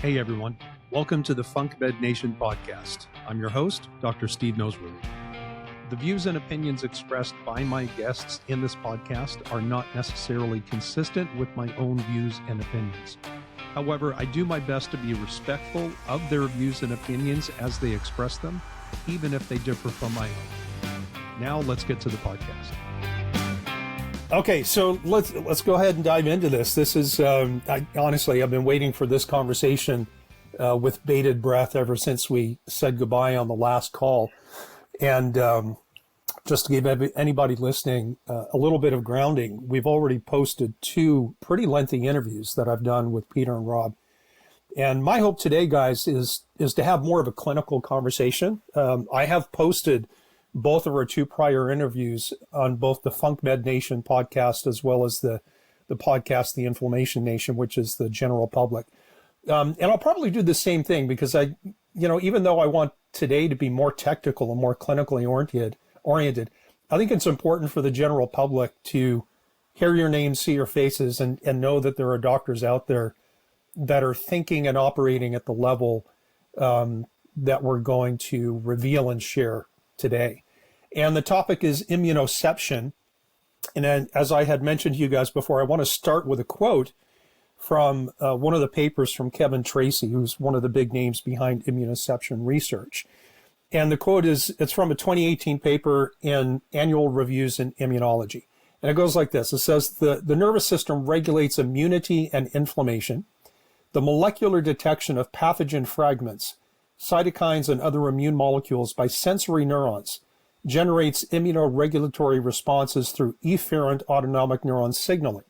Hey everyone, welcome to the Func Med Nation podcast. I'm your host, Dr. Steve Noseworthy. The views and opinions expressed by my guests in this podcast are not necessarily consistent with my own views and opinions. However, I do my best to be respectful of their views and opinions as they express them, even if they differ from my own. Now let's get to the podcast. Okay, so let's go ahead and dive into this. This is, honestly, I've been waiting for this conversation with bated breath ever since we said goodbye on the last call. And just to give anybody listening a little bit of grounding, we've already posted 2 pretty lengthy interviews that I've done with Peter and Rob. And my hope today, guys, is to have more of a clinical conversation. I have posted both of our 2 prior interviews on both the Func Med Nation podcast as well as the podcast, The Inflammation Nation, which is the general public. And I'll probably do the same thing because even though I want today to be more technical and more clinically oriented, I think it's important for the general public to hear your name, see your faces, and know that there are doctors out there that are thinking and operating at the level that we're going to reveal and share today. And the topic is immunoception. And then, as I had mentioned to you guys before, I want to start with a quote from one of the papers from Kevin Tracey, who's one of the big names behind immunoception research. And the quote it's from a 2018 paper in Annual Reviews in Immunology. And it goes like this. It says, the nervous system regulates immunity and inflammation, the molecular detection of pathogen fragments, cytokines, and other immune molecules by sensory neurons, generates immunoregulatory responses through efferent autonomic neuron signaling.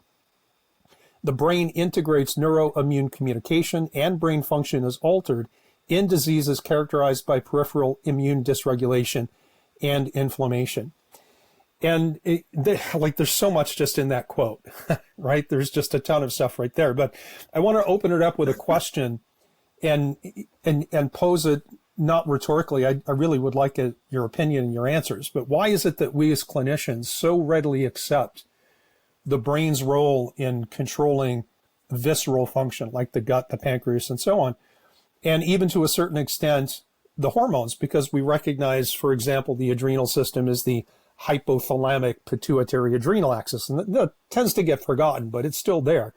The brain integrates neuroimmune communication, and brain function is altered in diseases characterized by peripheral immune dysregulation and inflammation. And there's so much just in that quote, right? There's just a ton of stuff right there. But I want to open it up with a question and pose it not rhetorically. I really would like your opinion and your answers. But why is it that we as clinicians so readily accept the brain's role in controlling visceral function, like the gut, the pancreas, and so on, and even to a certain extent, the hormones, because we recognize, for example, the adrenal system is the hypothalamic pituitary adrenal axis, and that tends to get forgotten, but it's still there.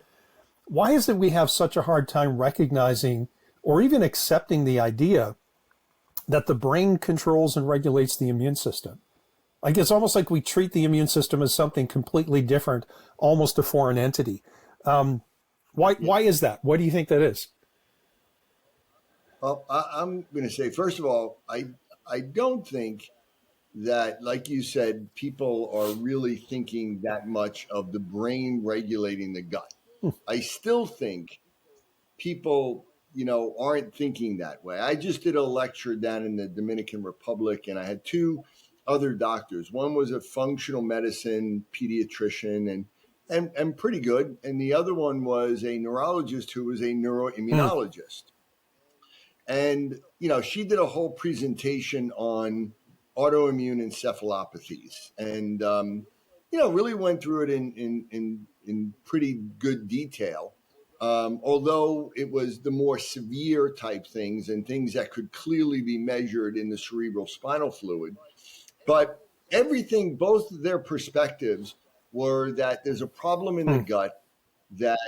Why is it we have such a hard time recognizing or even accepting the idea that the brain controls and regulates the immune system? Like, it's almost like we treat the immune system as something completely different, almost a foreign entity. Why is that? What do you think that is? Well, I'm going to say, first of all, I don't think that, like you said, people are really thinking that much of the brain regulating the gut. I still think people, aren't thinking that way. I just did a lecture down in the Dominican Republic, and I had 2 other doctors. One was a functional medicine pediatrician and pretty good. And the other one was a neurologist who was a neuroimmunologist. And, she did a whole presentation on autoimmune encephalopathies and, really went through it in pretty good detail. Although it was the more severe type things and things that could clearly be measured in the cerebral spinal fluid. But everything, both of their perspectives were that there's a problem in the gut, that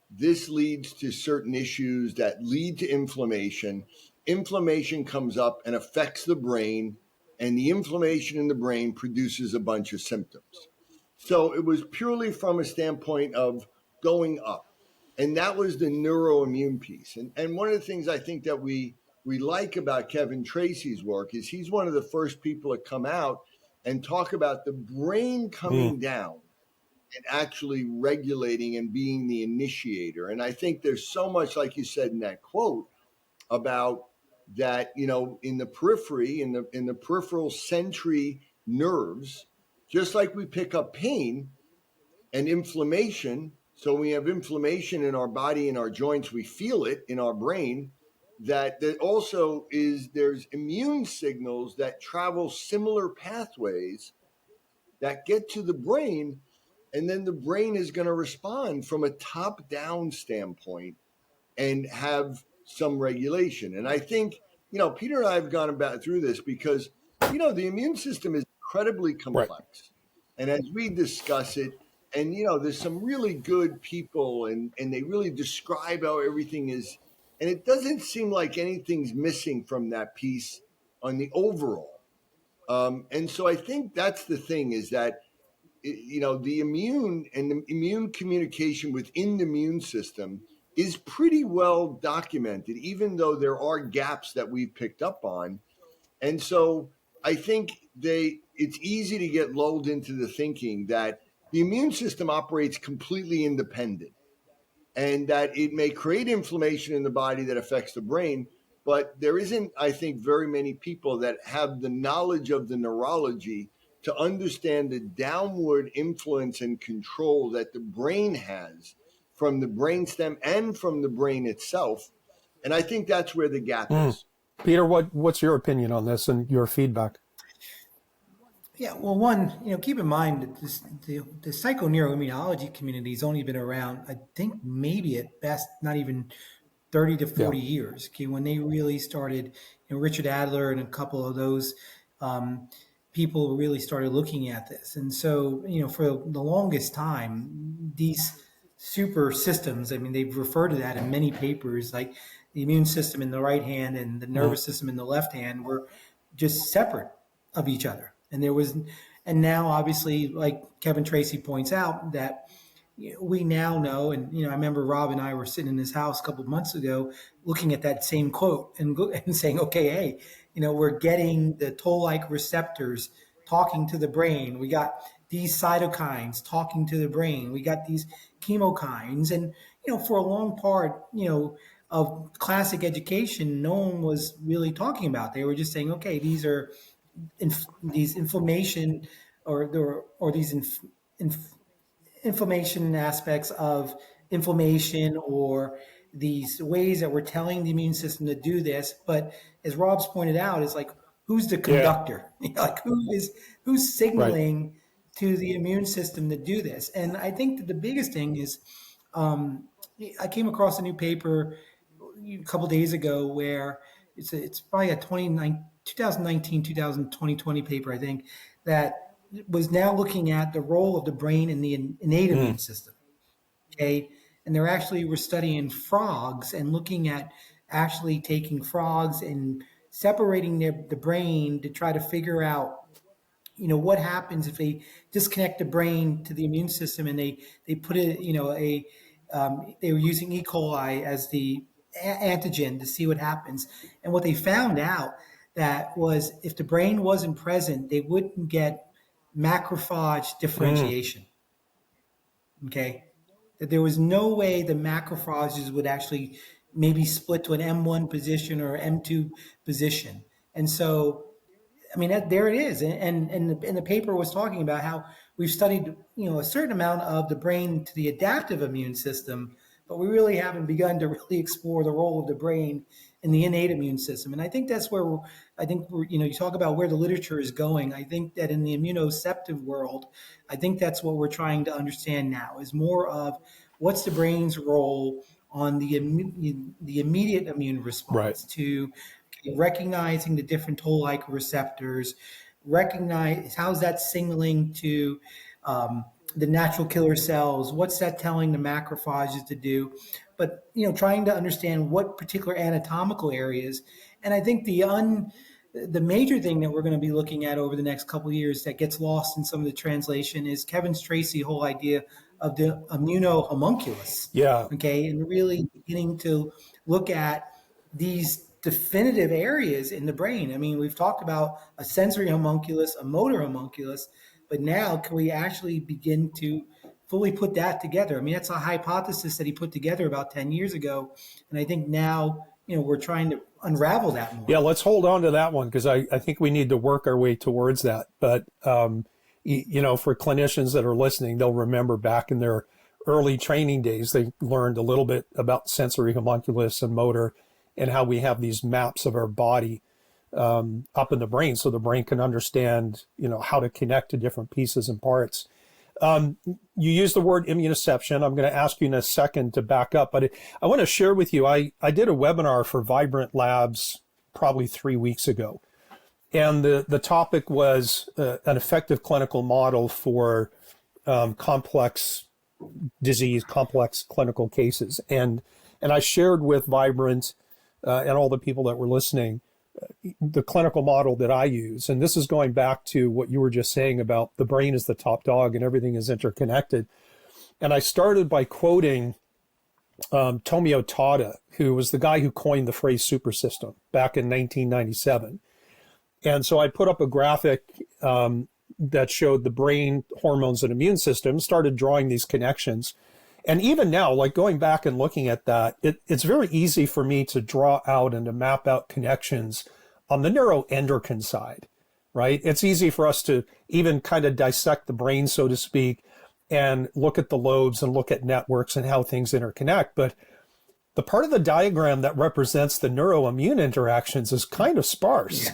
this leads to certain issues that lead to inflammation. Inflammation comes up and affects the brain, and the inflammation in the brain produces a bunch of symptoms. So it was purely from a standpoint of going up. And that was the neuroimmune piece. And one of the things I think that we like about Kevin Tracey's work is he's one of the first people to come out and talk about the brain coming down and actually regulating and being the initiator. And I think there's so much, like you said in that quote, about that, in the periphery, in the peripheral sensory nerves, just like we pick up pain and inflammation. So we have inflammation in our body, in our joints, we feel it in our brain. That also there's immune signals that travel similar pathways that get to the brain, and then the brain is going to respond from a top-down standpoint and have some regulation. And I think, Peter and I have gone about through this because, the immune system is incredibly complex. Right. And as we discuss it, and, there's some really good people and they really describe how everything is. And it doesn't seem like anything's missing from that piece on the overall. And so I think that's the thing is that, the immune and the immune communication within the immune system is pretty well documented, even though there are gaps that we've picked up on. And so I think it's easy to get lulled into the thinking that the immune system operates completely independent and that it may create inflammation in the body that affects the brain, but there isn't, I think, very many people that have the knowledge of the neurology to understand the downward influence and control that the brain has from the brainstem and from the brain itself. And I think that's where the gap is. Peter, what's your opinion on this and your feedback? Yeah, well, one, keep in mind that the psychoneuroimmunology community has only been around, I think maybe at best, not even 30 to 40 years. Okay, when they really started, Richard Adler and a couple of those people really started looking at this. And so, for the longest time, these super systems, I mean, they've referred to that in many papers, like the immune system in the right hand and the nervous system in the left hand were just separate of each other. And now obviously, like Kevin Tracey points out, that we now know, and I remember Rob and I were sitting in his house a couple of months ago, looking at that same quote and saying, okay, hey, we're getting the toll-like receptors talking to the brain. We got these cytokines talking to the brain. We got these chemokines, and for a long part, of classic education, no one was really talking about. They were just saying, okay, these are these inflammation or these inflammation aspects of inflammation, or these ways that we're telling the immune system to do this. But as Rob's pointed out, it's like, who's the conductor? Like who's signaling to the immune system to do this? And I think that the biggest thing is, I came across a new paper a couple of days ago where it's probably a 2019, 2020 paper, I think, that was now looking at the role of the brain in the innate immune system. Okay. And they're actually were studying frogs and looking at actually taking frogs and separating the brain to try to figure out, what happens if they disconnect the brain to the immune system and they put it, they were using E. coli as the antigen to see what happens. And what they found out that was if the brain wasn't present, they wouldn't get macrophage differentiation. Okay. That there was no way the macrophages would actually maybe split to an M1 position or M2 position. And so, I mean, there it is. And the paper was talking about how we've studied, a certain amount of the brain to the adaptive immune system, but we really haven't begun to really explore the role of the brain in the innate immune system. And I think that's where you talk about where the literature is going. I think that in the immunoceptive world, I think that's what we're trying to understand now is more of what's the brain's role on the immediate immune response to recognizing the different toll-like receptors, recognize how's that signaling to the natural killer cells, what's that telling the macrophages to do, but trying to understand what particular anatomical areas. And I think the major thing that we're going to be looking at over the next couple of years that gets lost in some of the translation is Kevin Tracey's whole idea of the immuno homunculus. Okay, and really beginning to look at these definitive areas in the brain. I mean, we've talked about a sensory homunculus, a motor homunculus, but now can we actually begin to fully put that together? I mean, that's a hypothesis that he put together about 10 years ago. And I think now, we're trying to unravel that more. Yeah, let's hold on to that one because I think we need to work our way towards that. But, for clinicians that are listening, they'll remember back in their early training days, they learned a little bit about sensory homunculus and motor and how we have these maps of our body up in the brain so the brain can understand, how to connect to different pieces and parts. You use the word immunoception. I'm going to ask you in a second to back up, but I want to share with you, I did a webinar for Vibrant Labs probably 3 weeks ago. And the topic was an effective clinical model for complex disease, complex clinical cases. And I shared with Vibrant and all the people that were listening the clinical model that I use. And this is going back to what you were just saying about the brain is the top dog and everything is interconnected. And I started by quoting Tomio Tada, who was the guy who coined the phrase super system back in 1997. And so I put up a graphic that showed the brain, hormones, and immune system, started drawing these connections. And even now, like going back and looking at that, it's very easy for me to draw out and to map out connections on the neuroendocrine side, right? It's easy for us to even kind of dissect the brain, so to speak, and look at the lobes and look at networks and how things interconnect. But the part of the diagram that represents the neuroimmune interactions is kind of sparse,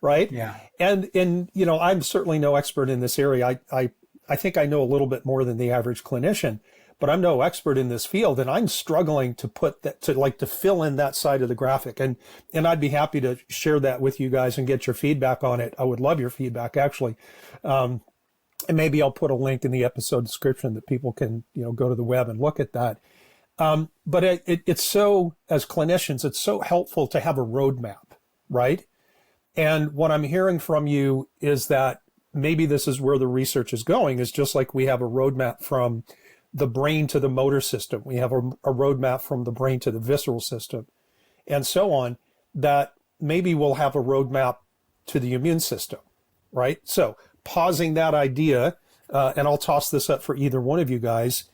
right? Yeah. And you know, I'm certainly no expert in this area. I think I know a little bit more than the average clinician, but I'm no expert in this field, and I'm struggling to put that to fill in that side of the graphic. And I'd be happy to share that with you guys and get your feedback on it. I would love your feedback, actually. And maybe I'll put a link in the episode description that people can, you know, go to the web and look at that. But it's so, as clinicians, it's so helpful to have a roadmap, right? And what I'm hearing from you is that maybe this is where the research is going, is just like we have a roadmap from the brain to the motor system. We have a roadmap from the brain to the visceral system and so on, that maybe we'll have a roadmap to the immune system, right? So pausing that idea, and I'll toss this up for either one of you guys,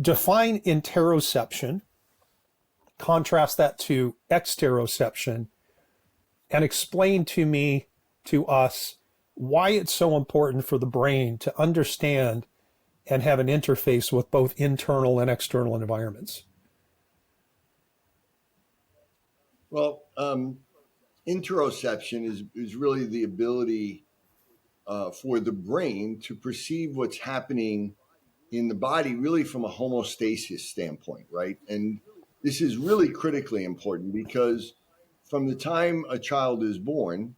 define interoception, contrast that to exteroception, and explain to us, why it's so important for the brain to understand and have an interface with both internal and external environments. Well, interoception is really the ability for the brain to perceive what's happening in the body, really from a homeostasis standpoint, right? And this is really critically important because from the time a child is born,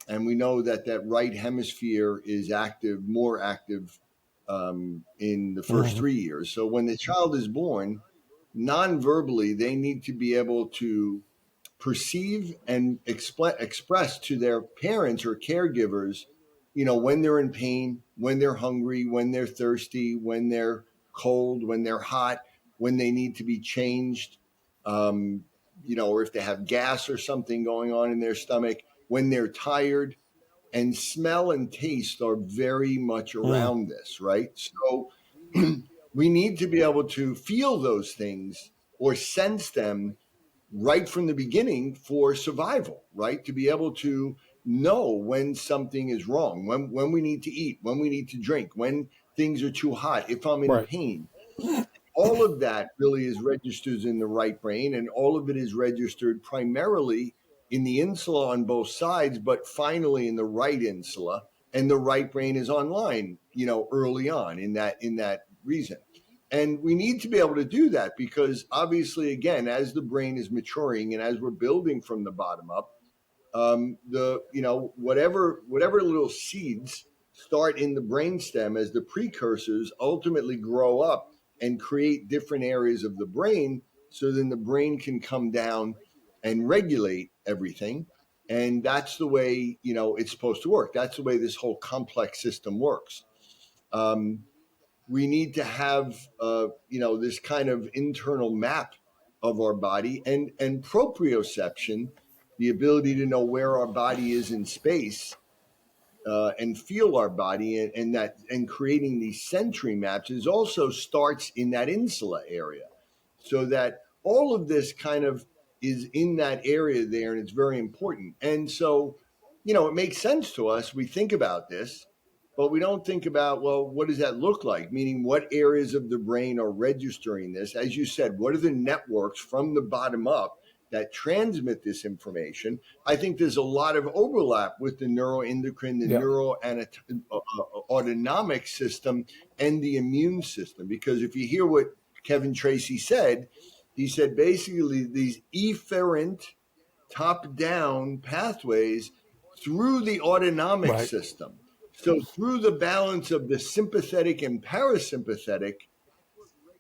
and we know that right hemisphere is active, more active in the first 3 years. So when the child is born, non-verbally, they need to be able to perceive and express to their parents or caregivers, you know, when they're in pain, when they're hungry, when they're thirsty, when they're cold, when they're hot, when they need to be changed, you know, or if they have gas or something going on in their stomach, when they're tired. And smell and taste are very much around this, right? So we need to be able to feel those things or sense them right from the beginning for survival, right? To be able to know when something is wrong, when we need to eat, when we need to drink, when things are too hot, if I'm in pain. All of that really is registered in the right brain, and all of it is registered primarily in the insula on both sides, but finally in the right insula, and the right brain is online, you know, early on in that reason. And we need to be able to do that because obviously, again, as the brain is maturing and as we're building from the bottom up, whatever little seeds start in the brainstem as the precursors ultimately grow up and create different areas of the brain, so then the brain can come down and regulate everything. And that's the way, you know, it's supposed to work. That's the way this whole complex system works. We need to have, this kind of internal map of our body and proprioception, the ability to know where our body is in space and feel our body and creating these sensory maps is also starts in that insula area, so that all of this kind of is in that area there, and it's very important. And so, you know, it makes sense to us. We think about this, but we don't think about, well, what does that look like? Meaning, what areas of the brain are registering this? As you said, what are the networks from the bottom up that transmit this information. I think there's a lot of overlap with the neuroendocrine, the autonomic system, and the immune system. Because if you hear what Kevin Tracey said, he said basically these efferent top-down pathways through the autonomic system. So through the balance of the sympathetic and parasympathetic,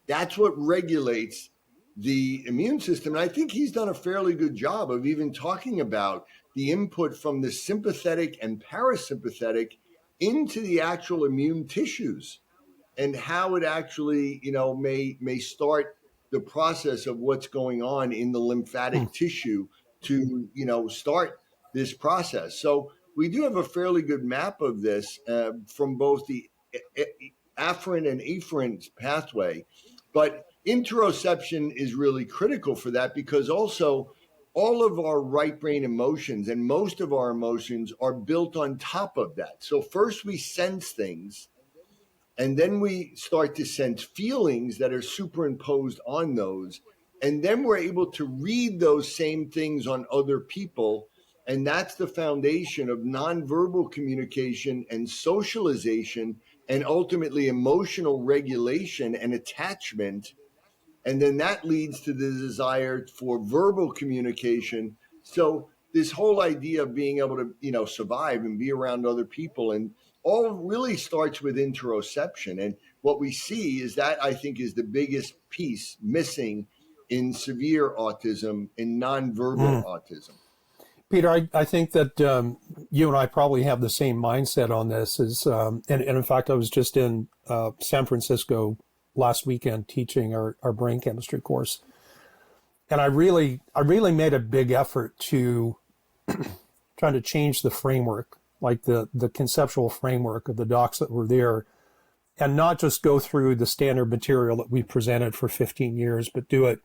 that's what regulates the immune system. And I think he's done a fairly good job of even talking about the input from the sympathetic and parasympathetic into the actual immune tissues and how it actually, may start the process of what's going on in the lymphatic tissue to, start this process. So we do have a fairly good map of this from both the afferent and efferent pathway. But interoception is really critical for that, because also all of our right brain emotions and most of our emotions are built on top of that. So first we sense things, and then we start to sense feelings that are superimposed on those. And then we're able to read those same things on other people. And that's the foundation of nonverbal communication and socialization, and ultimately emotional regulation and attachment. And then that leads to the desire for verbal communication. So this whole idea of being able to, survive and be around other people, and all really starts with interoception. And what we see is that, I think, is the biggest piece missing in severe autism, in nonverbal autism. Peter, I think that you and I probably have the same mindset on this. And in fact, I was just in San Francisco last weekend teaching our brain chemistry course. And I really made a big effort to trying to change the framework, like the conceptual framework of the docs that were there, and not just go through the standard material that we presented for 15 years, but do it,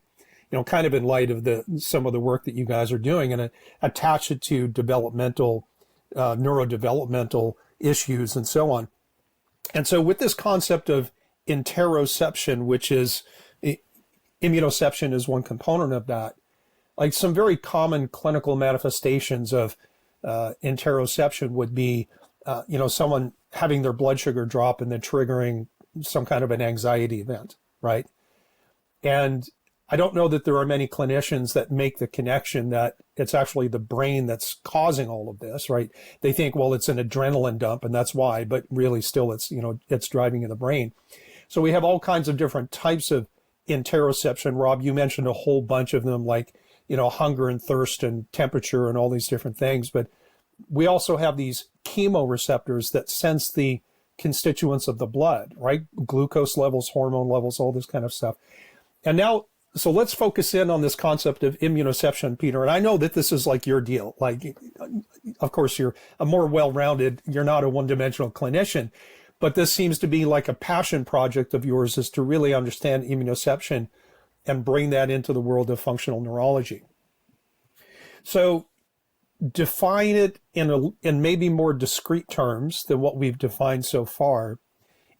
kind of in light of some of the work that you guys are doing, and attach it to developmental, neurodevelopmental issues and so on. And so with this concept of interoception, which is immunoception is one component of that, like some very common clinical manifestations of interoception would be, someone having their blood sugar drop and then triggering some kind of an anxiety event, right? And I don't know that there are many clinicians that make the connection that it's actually the brain that's causing all of this, right? They think, well, it's an adrenaline dump and that's why, but really still it's, it's driving in the brain. So we have all kinds of different types of interoception. Rob, you mentioned a whole bunch of them, like, hunger and thirst and temperature and all these different things. But we also have these chemoreceptors that sense the constituents of the blood, right? Glucose levels, hormone levels, all this kind of stuff. And now, so let's focus in on this concept of immunoception, Peter. And I know that this is like your deal. Like, of course, you're a more well-rounded, you're not a one-dimensional clinician, but this seems to be like a passion project of yours, is to really understand immunoception and bring that into the world of functional neurology. So define it in maybe more discrete terms than what we've defined so far.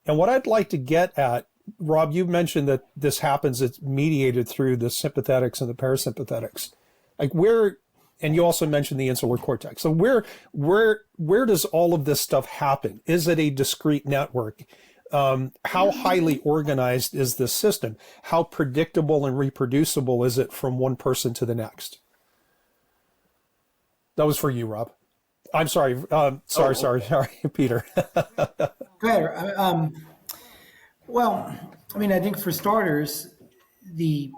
And what I'd like to get at, Rob, you mentioned that this happens, it's mediated through the sympathetics and the parasympathetics. Like where, and you also mentioned the insular cortex. So where does all of this stuff happen? Is it a discrete network? How highly organized is this system? How predictable and reproducible is it from one person to the next? That was for you, Rob. I'm sorry. Sorry, Peter. Go ahead. Well, I mean, I think for starters, the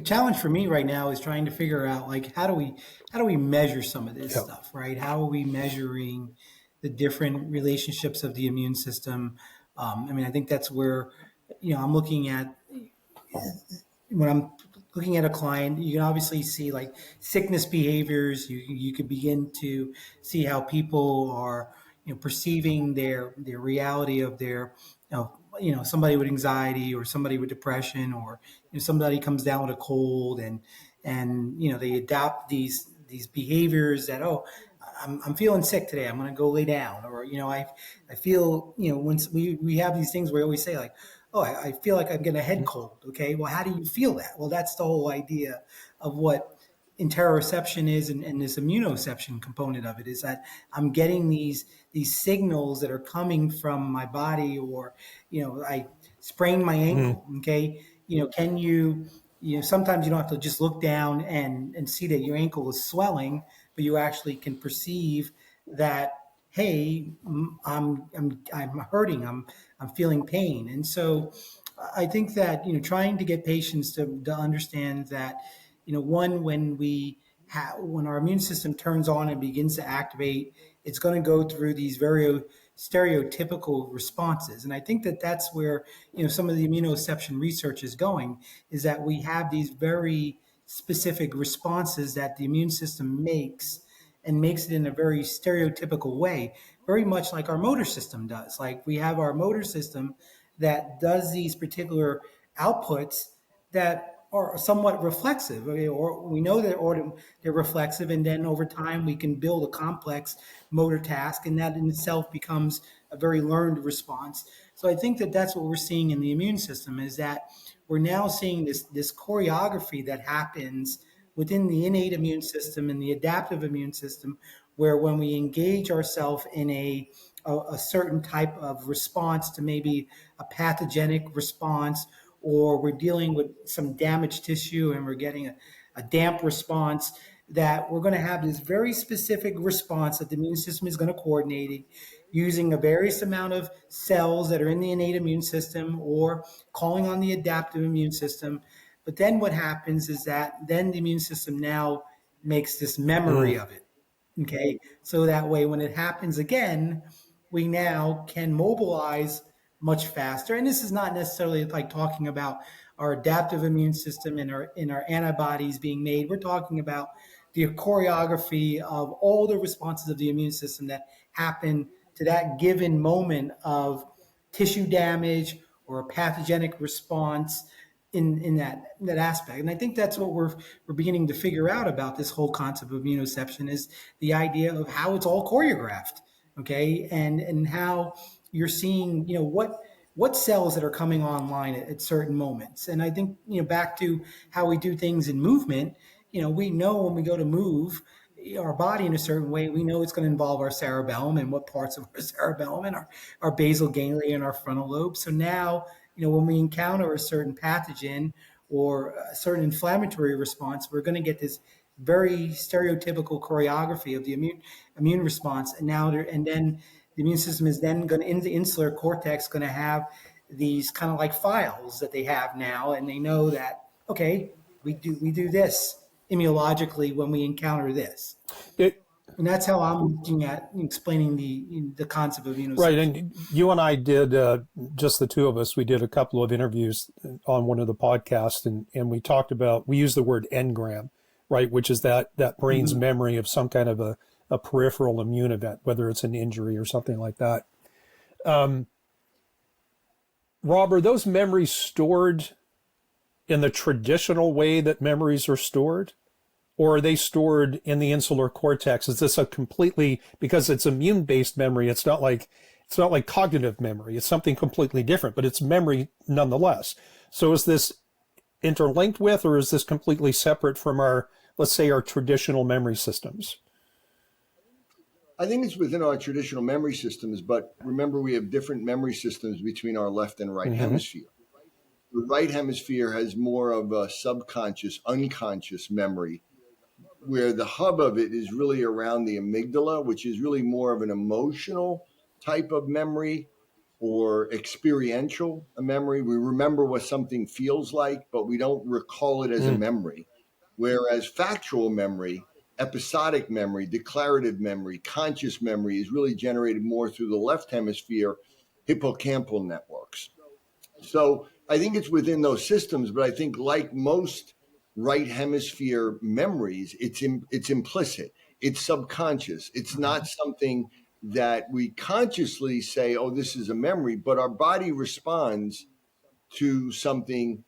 challenge for me right now is trying to figure out, like, how do we measure some of this stuff, right? How are we measuring the different relationships of the immune system? I mean, I think that's where, I'm looking at, when I'm looking at a client, you can obviously see like sickness behaviors. You could begin to see how people are, perceiving their reality of their, somebody with anxiety or somebody with depression, or somebody comes down with a cold and they adopt these behaviors that, I'm feeling sick today, I'm going to go lay down, or I feel, once we have these things where we always say like, oh, I feel like I'm getting a head cold. Okay, well, how do you feel that? Well, that's the whole idea of what interoception is, and this immunoception component of it is that I'm getting these signals that are coming from my body, or I sprained my ankle. Okay, can you sometimes you don't have to just look down and see that your ankle is swelling, but you actually can perceive that, hey, I'm hurting, I'm feeling pain. And so I think that trying to get patients to understand that one, when our immune system turns on and begins to activate, it's going to go through these very stereotypical responses. And I think that that's where some of the immunoception research is going, is that we have these very specific responses that the immune system makes, and makes it in a very stereotypical way, very much like our motor system does. Like, we have our motor system that does these particular outputs that are somewhat reflexive, okay? Or we know that they're reflexive, and then over time we can build a complex motor task, and that in itself becomes a very learned response. So I think that that's what we're seeing in the immune system, is that we're now seeing this choreography that happens within the innate immune system and the adaptive immune system, where when we engage ourselves in a certain type of response to maybe a pathogenic response, or we're dealing with some damaged tissue and we're getting a damp response, that we're going to have this very specific response that the immune system is going to coordinate using a various amount of cells that are in the innate immune system, or calling on the adaptive immune system. But then what happens is that then the immune system now makes this memory of it. Okay. So that way, when it happens again, we now can mobilize much faster. And this is not necessarily like talking about our adaptive immune system and our antibodies being made. We're talking about the choreography of all the responses of the immune system that happen to that given moment of tissue damage or a pathogenic response in that aspect. And I think that's what we're beginning to figure out about this whole concept of immunoception, is the idea of how it's all choreographed. Okay. And how you're seeing, what cells that are coming online at certain moments. And I think, back to how we do things in movement, we know when we go to move our body in a certain way, we know it's going to involve our cerebellum, and what parts of our cerebellum, and our basal ganglia and our frontal lobe. So now, when we encounter a certain pathogen or a certain inflammatory response, we're going to get this very stereotypical choreography of the immune response. And then the immune system is then going to, in the insular cortex, going to have these kind of like files that they have now, and they know that, okay, we do this immunologically when we encounter this. And that's how I'm looking at explaining the concept of immunoception. Right, and you and I did, just the two of us, we did a couple of interviews on one of the podcasts, and we talked about, we used the word engram, right, which is that brain's memory of some kind of a peripheral immune event, whether it's an injury or something like that. Rob, are those memories stored in the traditional way that memories are stored? Or are they stored in the insular cortex? Is this a completely, because it's immune-based memory, it's not like cognitive memory. It's something completely different, but it's memory nonetheless. So is this interlinked with, or is this completely separate from our, let's say, our traditional memory systems? I think it's within our traditional memory systems, but remember, we have different memory systems between our left and right hemisphere. The right hemisphere has more of a subconscious, unconscious memory, where the hub of it is really around the amygdala, which is really more of an emotional type of memory or experiential memory. We remember what something feels like, but we don't recall it as a memory. Whereas factual memory, episodic memory, declarative memory, conscious memory is really generated more through the left hemisphere hippocampal networks. So I think it's within those systems, but I think like most right hemisphere memories, it's implicit, it's subconscious. It's not something that we consciously say, oh, this is a memory, but our body responds to something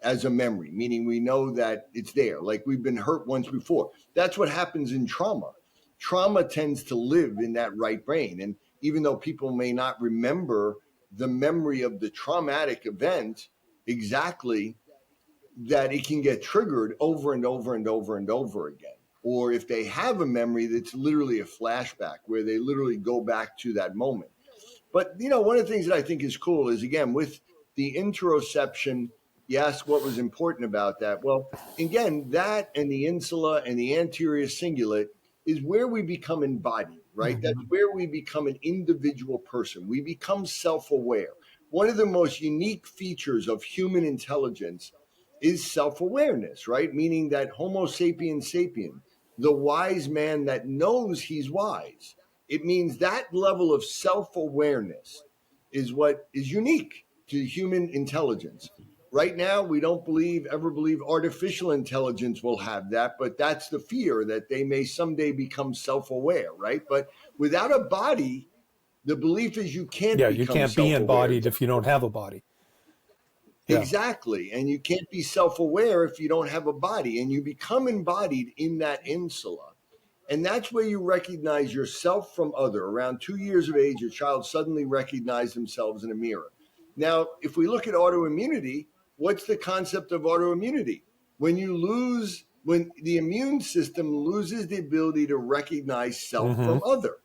as a memory, meaning we know that it's there, like we've been hurt once before. That's what happens in trauma. Trauma tends to live in that right brain. And even though people may not remember the memory of the traumatic event exactly, that it can get triggered over and over and over and over again. Or if they have a memory that's literally a flashback where they literally go back to that moment. But, one of the things that I think is cool is, again, with the interoception, you ask what was important about that. Well, again, that and the insula and the anterior cingulate is where we become embodied, right? Mm-hmm. That's where we become an individual person. We become self-aware. One of the most unique features of human intelligence is self-awareness, right? Meaning that Homo sapiens sapien, the wise man that knows he's wise. It means that level of self-awareness is what is unique to human intelligence. Right now, we don't ever believe artificial intelligence will have that, but that's the fear, that they may someday become self-aware, right? But without a body, the belief is you can't become you can't be embodied if you don't have a body. Yeah. Exactly. And you can't be self-aware if you don't have a body, and you become embodied in that insula. And that's where you recognize yourself from other. Around 2 years of age, your child suddenly recognizes themselves in a mirror. Now, if we look at autoimmunity, what's the concept of autoimmunity? When the immune system loses the ability to recognize self from other.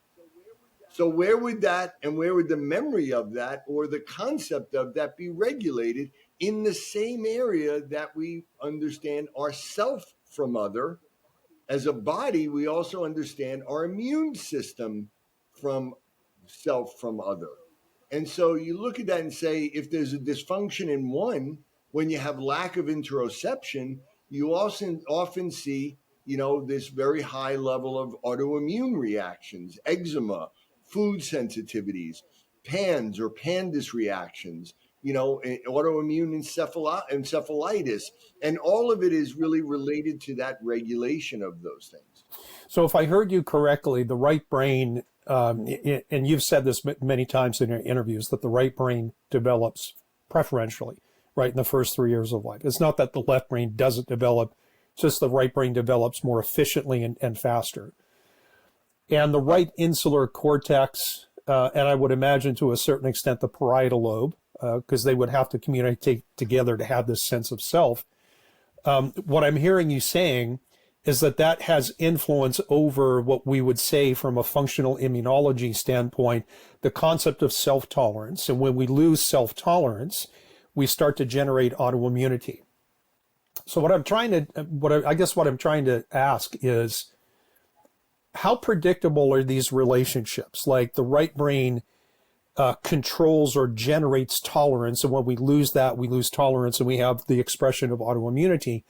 So where would the memory of that or the concept of that be regulated in the same area that we understand ourself from other? As a body, we also understand our immune system from self from other. And so you look at that and say, if there's a dysfunction in one, when you have lack of interoception, you also often see, this very high level of autoimmune reactions, eczema, food sensitivities, PANS or PANDAS reactions, autoimmune encephalitis. And all of it is really related to that regulation of those things. So if I heard you correctly, the right brain, and you've said this many times in your interviews, that the right brain develops preferentially, right, in the first 3 years of life. It's not that the left brain doesn't develop, just the right brain develops more efficiently and faster. And the right insular cortex, and I would imagine to a certain extent the parietal lobe, because they would have to communicate together to have this sense of self. What I'm hearing you saying is that has influence over what we would say from a functional immunology standpoint, the concept of self-tolerance. And when we lose self-tolerance, we start to generate autoimmunity. So what I'm trying to ask is, how predictable are these relationships? Like the right brain controls or generates tolerance, and when we lose that, we lose tolerance, and we have the expression of autoimmunity.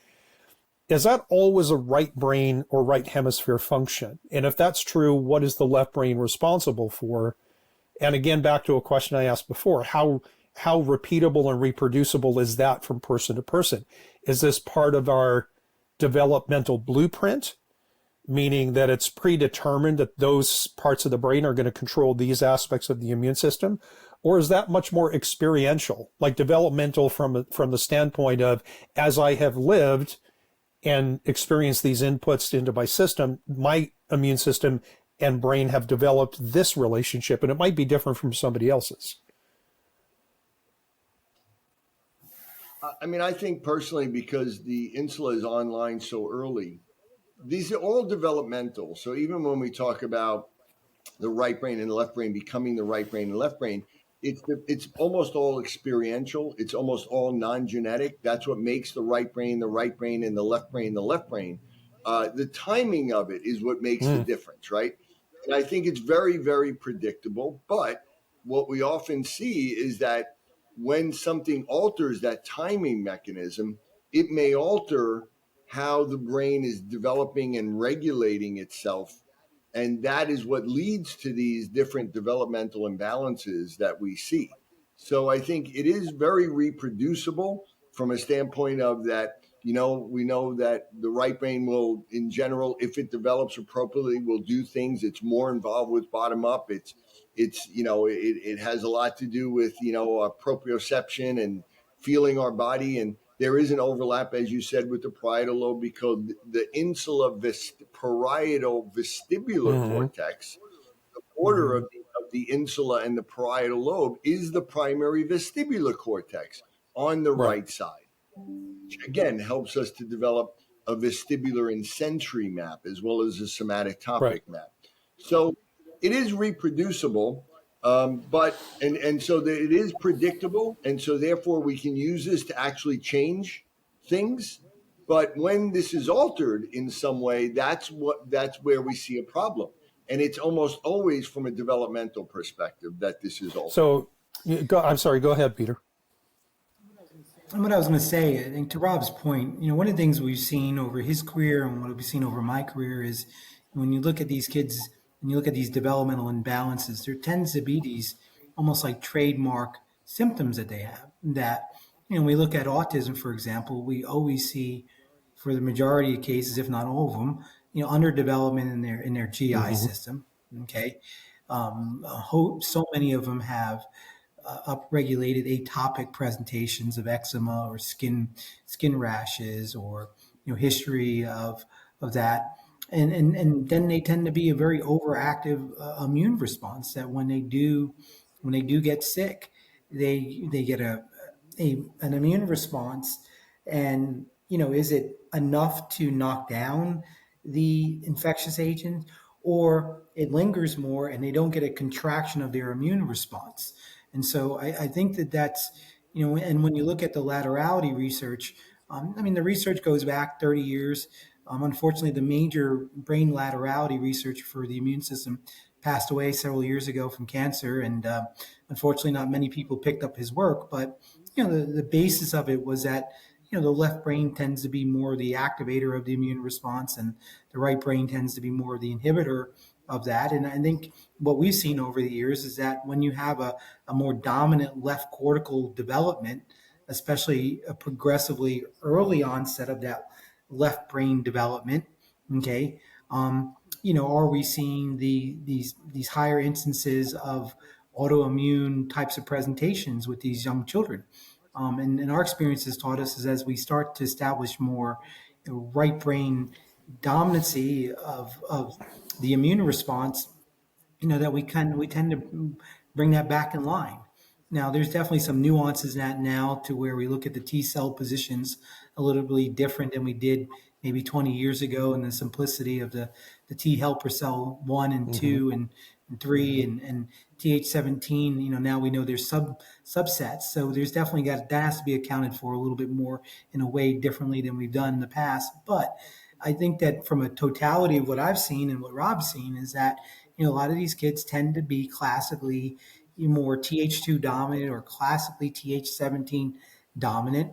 Is that always a right brain or right hemisphere function? And if that's true, what is the left brain responsible for? And again, back to a question I asked before, how repeatable and reproducible is that from person to person? Is this part of our developmental blueprint, meaning that it's predetermined that those parts of the brain are going to control these aspects of the immune system? Or is that much more experiential, like developmental from the standpoint of, as I have lived and experienced these inputs into my system, my immune system and brain have developed this relationship, and it might be different from somebody else's? I mean, I think personally, because the insula is online so early, these are all developmental. So even when we talk about the right brain and the left brain becoming the right brain and left brain, it's almost all experiential. It's almost all non-genetic. That's what makes the right brain, and the left brain, the left brain. The timing of it is what makes the difference, right? And I think it's very, very predictable. But what we often see is that when something alters that timing mechanism, it may alter how the brain is developing and regulating itself. And that is what leads to these different developmental imbalances that we see. So I think it is very reproducible from a standpoint of that, we know that the right brain will, in general, if it develops appropriately, will do things. It's more involved with bottom up. It has a lot to do with, proprioception and feeling our body. And there is an overlap, as you said, with the parietal lobe, because the insula parietal vestibular cortex, the border of the insula and the parietal lobe is the primary vestibular cortex on the right side, which again helps us to develop a vestibular and sensory map as well as a somatic topic map. So it is reproducible, but so that it is predictable, and so therefore we can use this to actually change things. But when this is altered in some way, that's where we see a problem, and it's almost always from a developmental perspective that this is altered. So, I'm sorry. Go ahead, Peter. And what I was going to say, I think to Rob's point, one of the things we've seen over his career and what we've seen over my career is when you look at these kids and you look at these developmental imbalances, there tends to be these almost like trademark symptoms that they have. That, we look at autism, for example, we always see, for the majority of cases, if not all of them, underdevelopment in their GI system. Okay, so many of them have upregulated atopic presentations of eczema or skin rashes, or history of that, and then they tend to be a very overactive immune response. That when they do get sick, they get an immune response, and is it enough to knock down the infectious agent, or it lingers more and they don't get a contraction of their immune response? And so I think that's, and when you look at the laterality research, the research goes back 30 years. Unfortunately, the major brain laterality researcher for the immune system passed away several years ago from cancer. And unfortunately, not many people picked up his work. But, the basis of it was that, the left brain tends to be more the activator of the immune response, and the right brain tends to be more the inhibitor of that. And I think what we've seen over the years is that when you have a more dominant left cortical development, especially a progressively early onset of that left brain development, okay, are we seeing these higher instances of autoimmune types of presentations with these young children? And our experience has taught us is as we start to establish more right brain dominancy of the immune response, that we tend to bring that back in line. Now, there's definitely some nuances in that now, to where we look at the T cell positions a little bit different than we did maybe 20 years ago, and the simplicity of the T helper cell 1 and 2 and 3 and Th17. Now we know there's subsets, so there's definitely that has to be accounted for a little bit more in a way differently than we've done in the past. But I think that from a totality of what I've seen and what Rob's seen is that a lot of these kids tend to be classically more Th2 dominant or classically Th17 dominant.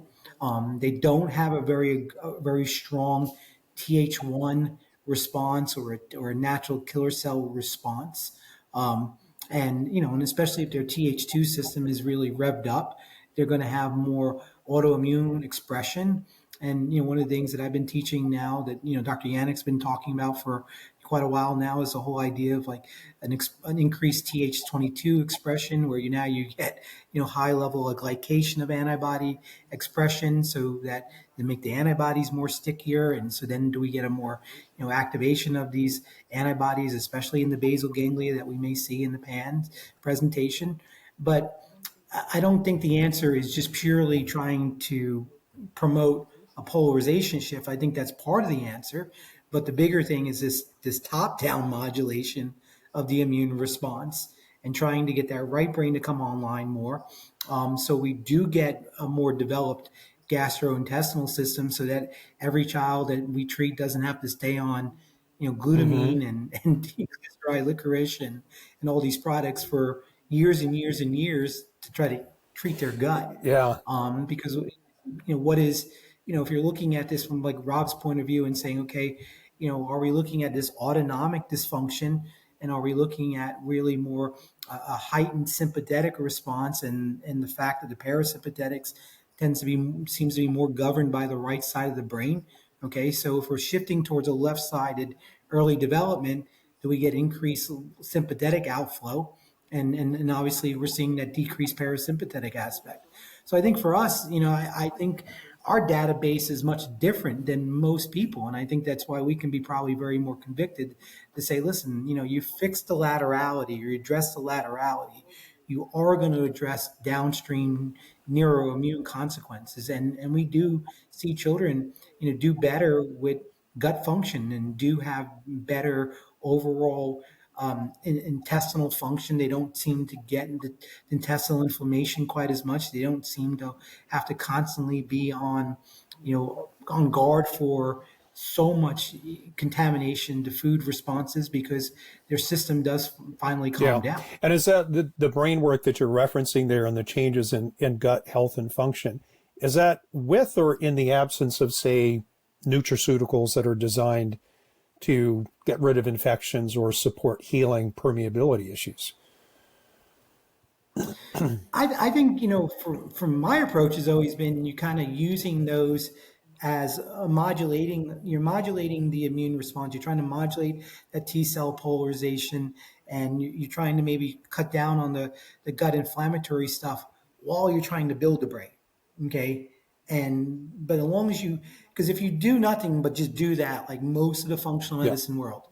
They don't have a very strong Th1 response or a natural killer cell response. And especially if their Th2 system is really revved up, they're going to have more autoimmune expression. And, one of the things that I've been teaching now that, Dr. Yannick's been talking about for quite a while now is the whole idea of like an increased Th22 expression, where you get, high level of glycation of antibody expression, so that they make the antibodies more stickier. And so then do we get a more, activation of these antibodies, especially in the basal ganglia that we may see in the PAN presentation. But I don't think the answer is just purely trying to promote a polarization shift. I think that's part of the answer, but the bigger thing is this top-down modulation of the immune response and trying to get that right brain to come online more, so we do get a more developed gastrointestinal system, so that every child that we treat doesn't have to stay on glutamine and dry licorice and all these products for years and years and years to try to treat their gut. Yeah. Because what is, if you're looking at this from like Rob's point of view and saying, okay, are we looking at this autonomic dysfunction, and are we looking at really more a heightened sympathetic response, and the fact that the parasympathetics seems to be more governed by the right side of the brain? Okay, so if we're shifting towards a left-sided early development, do we get increased sympathetic outflow? And obviously we're seeing that decreased parasympathetic aspect. So I think for us, I think our database is much different than most people. And I think that's why we can be probably very more convicted to say, listen, you fix the laterality, or you address the laterality, you are going to address downstream neuroimmune consequences. And we do see children, do better with gut function and do have better overall intestinal function. They don't seem to get into intestinal inflammation quite as much. They don't seem to have to constantly be on guard for so much contamination to food responses, because their system does finally calm down. And is that the brain work that you're referencing there and the changes in gut health and function, is that with or in the absence of, say, nutraceuticals that are designed to get rid of infections or support healing permeability issues? I think, from my approach has always been you kind of using those as you're modulating the immune response. You're trying to modulate that T cell polarization, and you're trying to maybe cut down on the gut inflammatory stuff while you're trying to build the brain. Okay. But as long as because if you do nothing but just do that, like most of the functional medicine world,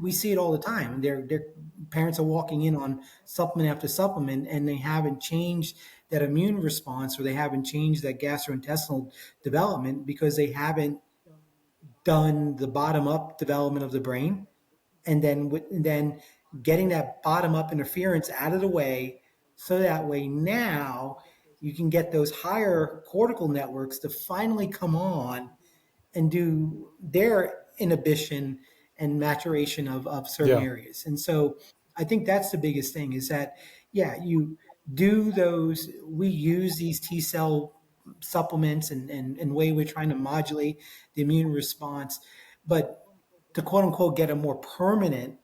we see it all the time. Their parents are walking in on supplement after supplement, and they haven't changed that immune response, or they haven't changed that gastrointestinal development, because they haven't done the bottom-up development of the brain, and then getting that bottom-up interference out of the way, so that way now you can get those higher cortical networks to finally come on and do their inhibition and maturation of certain areas. And so I think that's the biggest thing, is that, you do those, we use these T cell supplements and way we're trying to modulate the immune response, but to quote unquote get a more permanent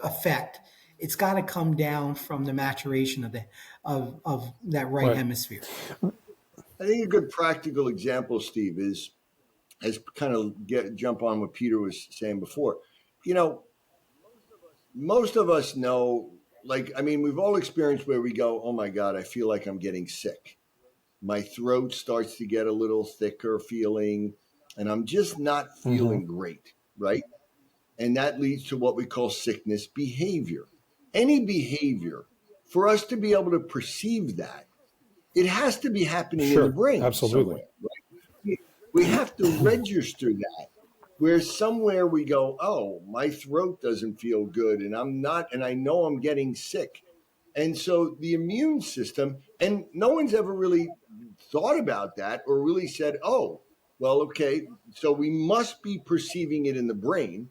effect, it's got to come down from the maturation of that right hemisphere. I think a good practical example, Steve, is kind of jump on what Peter was saying before. Most of us know, we've all experienced where we go, oh my God, I feel like I'm getting sick. My throat starts to get a little thicker feeling, and I'm just not feeling great, right? And that leads to what we call sickness behavior. Any behavior, for us to be able to perceive that, it has to be happening in the brain. Absolutely. Right? We have to register that, where somewhere we go, oh, my throat doesn't feel good, and I know I'm getting sick. And so the immune system, and no one's ever really thought about that or really said, oh, well, okay, so we must be perceiving it in the brain.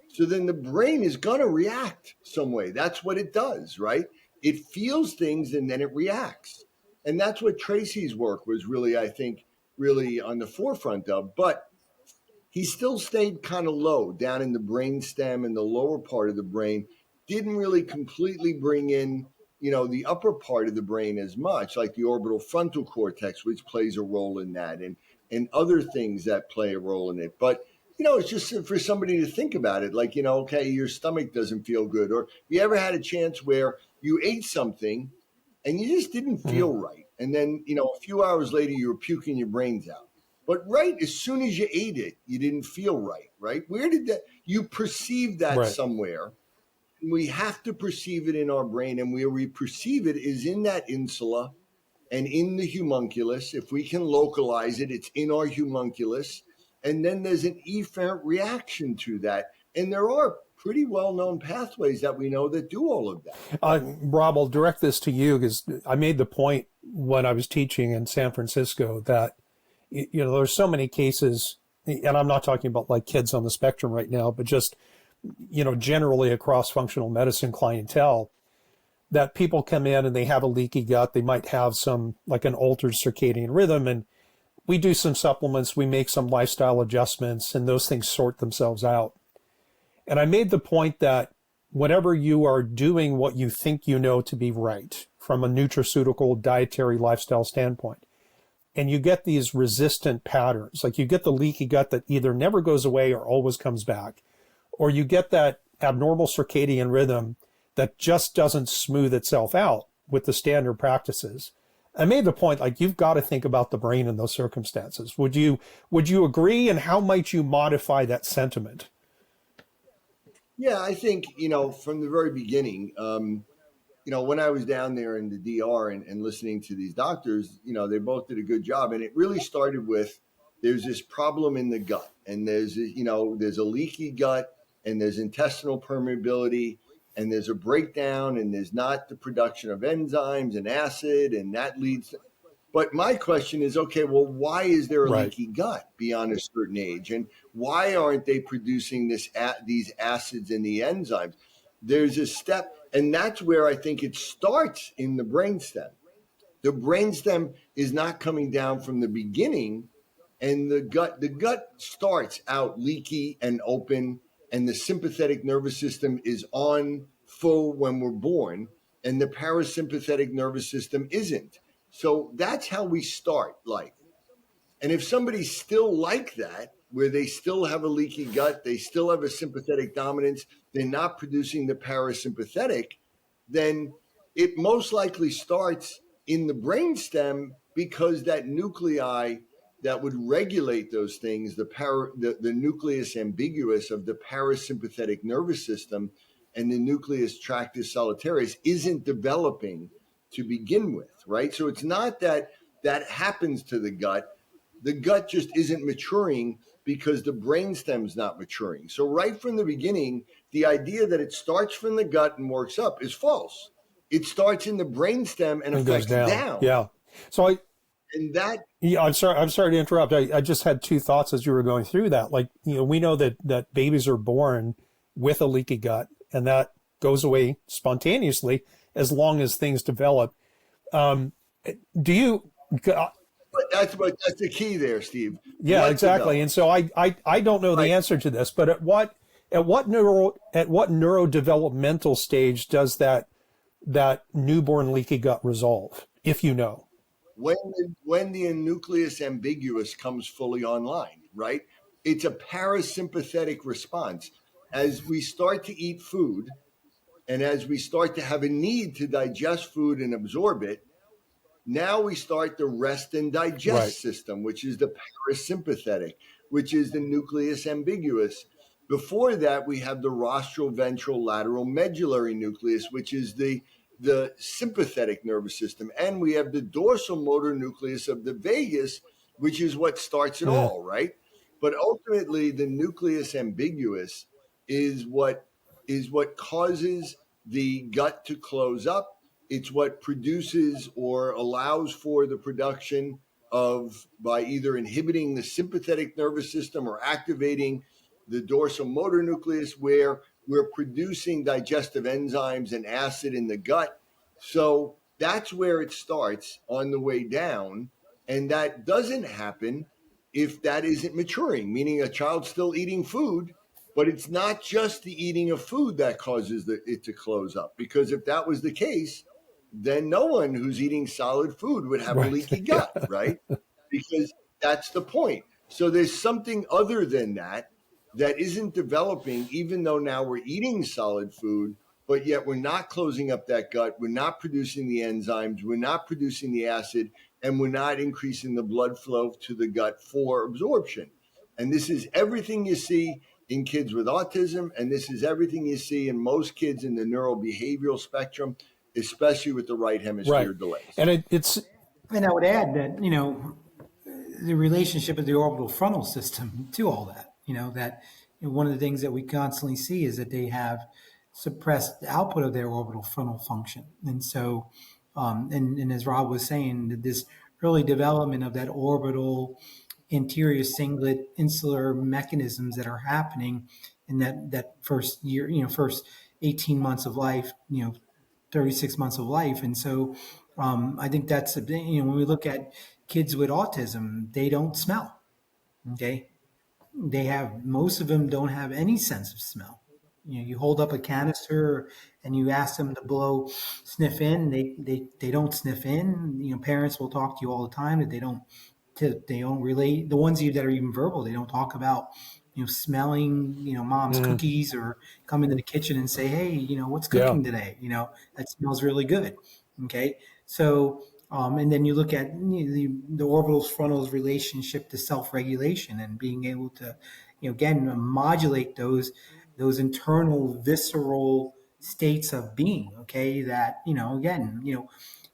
So then the brain is going to react some way. That's what it does, right? It feels things and then it reacts. And that's what Tracey's work was really, I think, really on the forefront of. But he still stayed kind of low down in the brain stem and the lower part of the brain, didn't really completely bring in, the upper part of the brain as much, like the orbital frontal cortex, which plays a role in that, and other things that play a role in it. But it's just for somebody to think about it, like, okay, your stomach doesn't feel good. Or you ever had a chance where you ate something and you just didn't feel right. And then, a few hours later, you were puking your brains out. But right as soon as you ate it, you didn't feel right? Where did that, you perceive that somewhere. We have to perceive it in our brain. And where we perceive it is in that insula and in the homunculus. If we can localize it, it's in our homunculus. And then there's an efferent reaction to that. And there are pretty well-known pathways that we know that do all of that. Rob, I'll direct this to you, because I made the point when I was teaching in San Francisco that, there's so many cases, and I'm not talking about like kids on the spectrum right now, but just, generally across functional medicine clientele, that people come in and they have a leaky gut. They might have some, like an altered circadian rhythm, and we do some supplements, we make some lifestyle adjustments, and those things sort themselves out. And I made the point that whenever you are doing what you think you know to be right from a nutraceutical dietary lifestyle standpoint, and you get these resistant patterns, like you get the leaky gut that either never goes away or always comes back, or you get that abnormal circadian rhythm that just doesn't smooth itself out with the standard practices, I made the point, like, you've got to think about the brain in those circumstances. Would you agree, and how might you modify that sentiment? Yeah, I think, from the very beginning, when I was down there in the DR and listening to these doctors, they both did a good job. And it really started with, there's this problem in the gut, and there's a leaky gut, and there's intestinal permeability, and there's a breakdown, and there's not the production of enzymes and acid, and that leads to, but my question is, okay, well, why is there a leaky gut beyond a certain age? And why aren't they producing these acids and the enzymes? There's a step, and that's where I think it starts in the brainstem. The brainstem is not coming down from the beginning, and the gut starts out leaky and open, and the sympathetic nervous system is on full when we're born, and the parasympathetic nervous system isn't. So that's how we start life. And if somebody's still like that, where they still have a leaky gut, they still have a sympathetic dominance, they're not producing the parasympathetic, then it most likely starts in the brainstem, because that nuclei that would regulate those things, the nucleus ambiguous of the parasympathetic nervous system and the nucleus tractus solitarius, isn't developing to begin with, right? So it's not that happens to the gut. The gut just isn't maturing because the brainstem's not maturing. So right from the beginning, the idea that it starts from the gut and works up is false. It starts in the brainstem and affects down. Yeah. So I'm sorry to interrupt. I just had two thoughts as you were going through that. Like, we know that babies are born with a leaky gut, and that goes away spontaneously as long as things develop. That's the key there, Steve. Yeah, exactly. And so I don't know the answer to this, but at what neurodevelopmental stage does that newborn leaky gut resolve, if you know? When the nucleus ambiguous comes fully online, right? It's a parasympathetic response. As we start to eat food, and as we start to have a need to digest food and absorb it, now we start the rest and digest system, which is the parasympathetic, which is the nucleus ambiguous. Before that, we have the rostral ventral lateral medullary nucleus, which is the sympathetic nervous system. And we have the dorsal motor nucleus of the vagus, which is what starts it all, right? But ultimately, the nucleus ambiguous is what causes the gut to close up. It's what produces or allows for the production of, by either inhibiting the sympathetic nervous system or activating the dorsal motor nucleus, where we're producing digestive enzymes and acid in the gut. So that's where it starts on the way down. And that doesn't happen if that isn't maturing, meaning a child's still eating food, but it's not just the eating of food that causes it to close up. Because if that was the case, then no one who's eating solid food would have a leaky gut, right? Because that's the point. So there's something other than that isn't developing, even though now we're eating solid food, but yet we're not closing up that gut. We're not producing the enzymes. We're not producing the acid, and we're not increasing the blood flow to the gut for absorption. And this is everything you see in kids with autism, and this is everything you see in most kids in the neurobehavioral spectrum, especially with the right hemisphere delays. And I would add that, the relationship of the orbital frontal system to all that, that one of the things that we constantly see is that they have suppressed the output of their orbital frontal function. And so, and as Rob was saying, that this early development of that orbital anterior cingulate insular mechanisms that are happening in that first year, first 18 months of life, 36 months of life. And so I think that's, when we look at kids with autism, they don't smell. Okay. Most of them don't have any sense of smell. You hold up a canister and you ask them to sniff in, they don't sniff in. Parents will talk to you all the time that they don't relate. The ones that are even verbal, they don't talk about, smelling, mom's cookies, or come into the kitchen and say, hey, what's cooking today? That smells really good. Okay. So And then you look at the orbital frontal's relationship to self-regulation and being able to, again, modulate those internal visceral states of being. Okay, that again,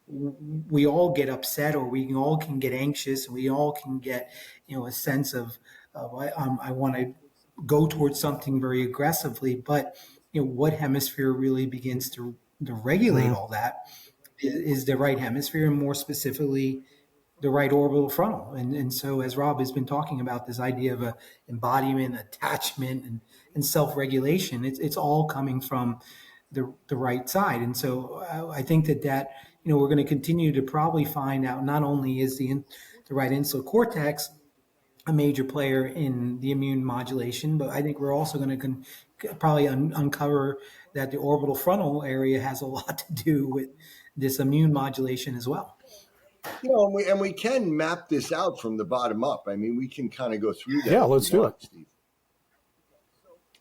we all get upset, or we all can get anxious. We all can get, a sense of I want to go towards something very aggressively, but what hemisphere really begins to regulate all that is the right hemisphere, and more specifically, the right orbital frontal. And so, as Rob has been talking about, this idea of embodiment, attachment, and self-regulation, it's all coming from the right side. And so I think that we're going to continue to probably find out not only is the right insular cortex a major player in the immune modulation, but I think we're also going to probably uncover that the orbital frontal area has a lot to do with this immune modulation as well. And we can map this out from the bottom up. I mean, we can kind of go through that. Yeah, let's do it, Steve.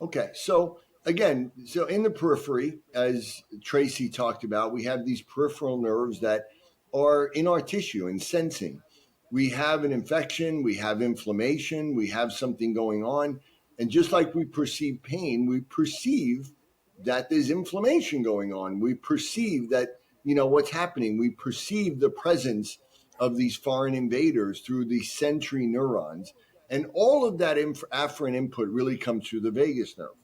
Okay, so again, in the periphery, as Tracey talked about, we have these peripheral nerves that are in our tissue and sensing. We have an infection, we have inflammation, we have something going on. And just like we perceive pain, we perceive that there's inflammation going on. We perceive that, what's happening. We perceive the presence of these foreign invaders through the sensory neurons. And all of that afferent input really comes through the vagus nerve.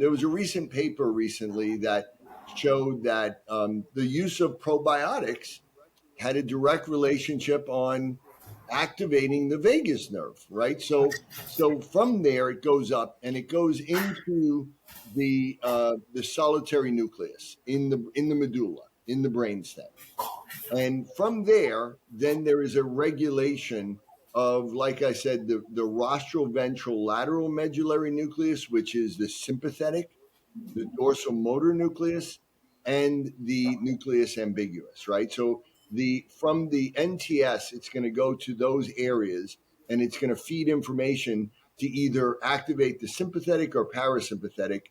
There was a recent paper recently that showed that the use of probiotics had a direct relationship on activating the vagus nerve, right? So from there it goes up and it goes into the solitary nucleus in the medulla, in the brainstem, and from there, then there is a regulation of, like I said, the rostral ventral lateral medullary nucleus, which is the sympathetic, the dorsal motor nucleus, and the nucleus ambiguous, right? So from the NTS, it's going to go to those areas, and it's going to feed information to either activate the sympathetic or parasympathetic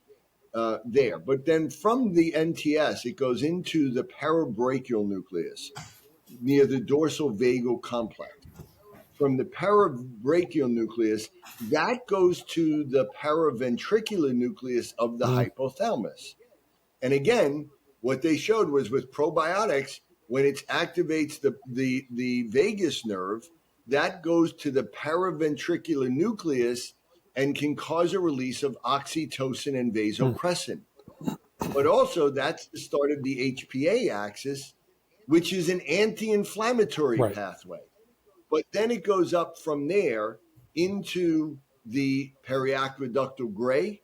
there. But then from the NTS, it goes into the parabrachial nucleus near the dorsal vagal complex. From the parabrachial nucleus, that goes to the paraventricular nucleus of the hypothalamus. And again, what they showed was with probiotics, when it activates the vagus nerve, that goes to the paraventricular nucleus and can cause a release of oxytocin and vasopressin. But also, that's the start of the HPA axis, which is an anti-inflammatory pathway. But then it goes up from there into the periaqueductal gray,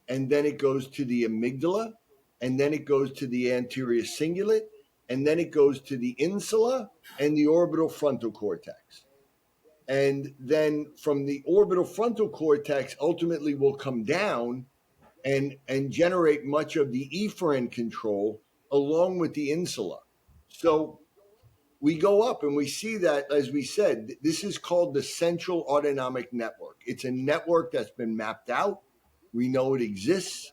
and then it goes to the amygdala, and then it goes to the anterior cingulate, and then it goes to the insula and the orbital frontal cortex. And then from the orbital frontal cortex, ultimately will come down and generate much of the efferent control along with the insula. So we go up and we see that, as we said, this is called the central autonomic network. It's a network that's been mapped out. We know it exists.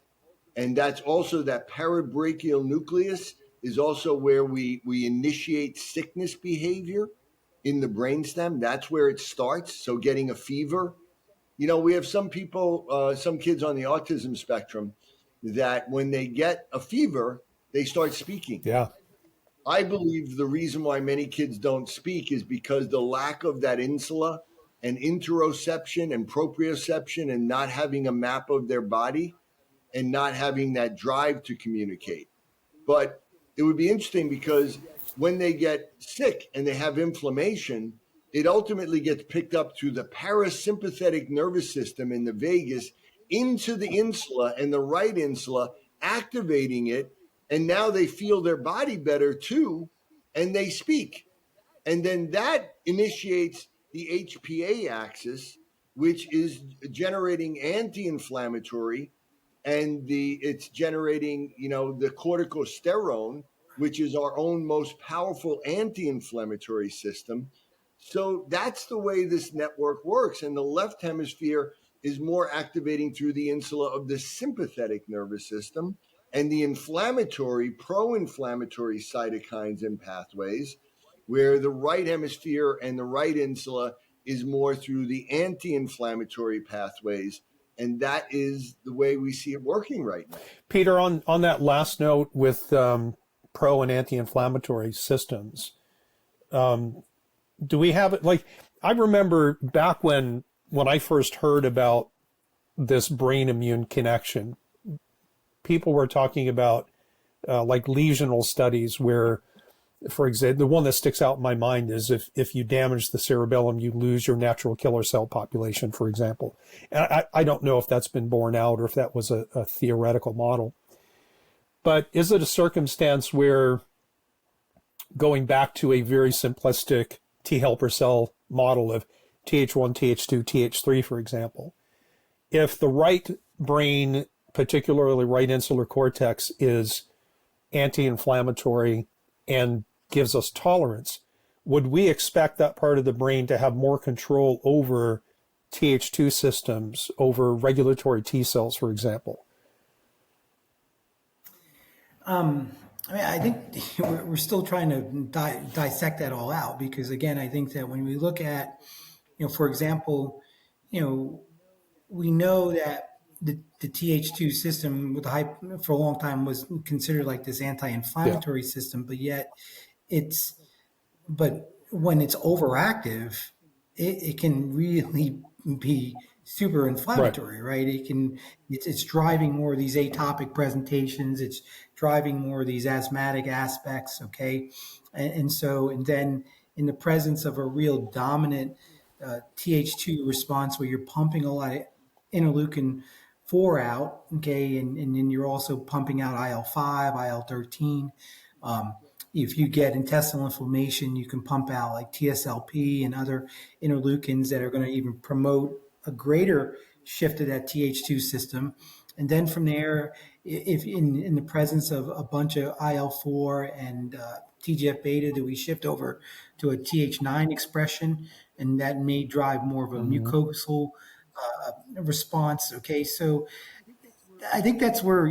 And that's also that parabrachial nucleus is also where we initiate sickness behavior in the brainstem. That's where it starts. So getting a fever. We have some people, some kids on the autism spectrum that when they get a fever, they start speaking. Yeah. I believe the reason why many kids don't speak is because the lack of that insula and interoception and proprioception and not having a map of their body and not having that drive to communicate. But it would be interesting because when they get sick and they have inflammation, it ultimately gets picked up through the parasympathetic nervous system in the vagus into the insula and the right insula, activating it. And now they feel their body better too, and they speak. And then that initiates the HPA axis, which is generating anti-inflammatory, and it's generating, the corticosterone, which is our own most powerful anti-inflammatory system. So that's the way this network works. And the left hemisphere is more activating through the insula of the sympathetic nervous system and the inflammatory, pro-inflammatory cytokines and pathways. where the right hemisphere and the right insula is more through the anti-inflammatory pathways. And that is the way we see it working right now. Peter, on that last note with pro and anti-inflammatory systems, do we have it? Like, I remember back when I first heard about this brain immune connection, people were talking about like lesional studies where, for example, the one that sticks out in my mind is if you damage the cerebellum, you lose your natural killer cell population, for example. And I don't know if that's been borne out or if that was a theoretical model. But is it a circumstance where, going back to a very simplistic T helper cell model of Th1, Th2, Th3, for example, if the right brain, particularly right insular cortex, is anti-inflammatory and gives us tolerance, would we expect that part of the brain to have more control over Th2 systems, over regulatory T cells, for example? I mean, I think we're still trying to dissect that all out, because again, I think that when we look at, for example, we know that the Th2 system with for a long time was considered like this anti-inflammatory system, but yet but when it's overactive, it can really be super inflammatory, right? It's driving more of these atopic presentations. It's driving more of these asthmatic aspects. Okay. And then in the presence of a real dominant Th2 response where you're pumping a lot of interleukin 4 out, okay, and then you're also pumping out IL-5, IL-13. If you get intestinal inflammation, you can pump out like TSLP and other interleukins that are going to even promote a greater shift of that Th2 system. And then from there, if in the presence of a bunch of IL-4 and TGF-beta, that we shift over to a Th9 expression, and that may drive more of a mucosal response. Okay, so I think that's where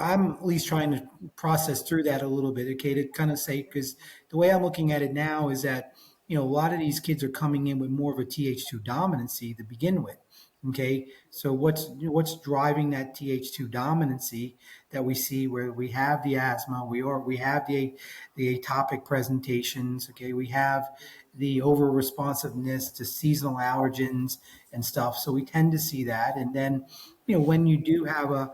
I'm at least trying to process through that a little bit. Okay, to kind of say, because the way I'm looking at it now is that a lot of these kids are coming in with more of a Th2 dominancy to begin with. Okay, so what's driving that Th2 dominancy that we see, where we have the asthma, we have the atopic presentations. Okay, we have the over responsiveness to seasonal allergens and stuff. So we tend to see that, and then when you do have a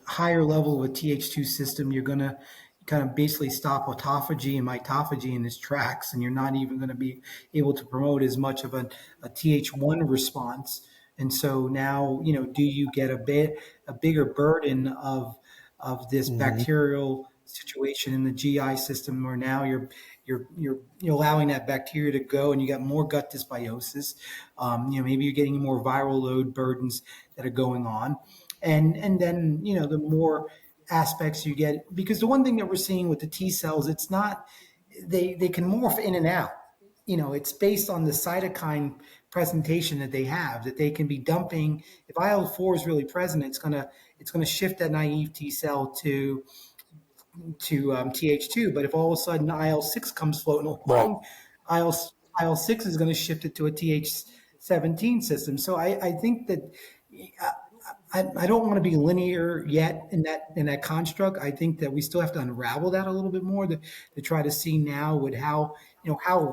higher level of a Th2 system, you're going to kind of basically stop autophagy and mitophagy in its tracks, and you're not even going to be able to promote as much of a Th1 response. And so now, do you get a bigger burden of this bacterial situation in the GI system, where now you're allowing that bacteria to go, and you got more gut dysbiosis. Maybe you're getting more viral load burdens that are going on, and then the more aspects you get, because the one thing that we're seeing with the T cells, it's not they can morph in and out. It's based on the cytokine presentation that they have, that they can be dumping. If IL-4 is really present, it's gonna shift that naive T cell to Th2. But if all of a sudden IL-6 comes floating along, IL-6 is going to shift it to a Th17 system. So I think that I don't want to be linear yet in that construct. I think that we still have to unravel that a little bit more to try to see now with how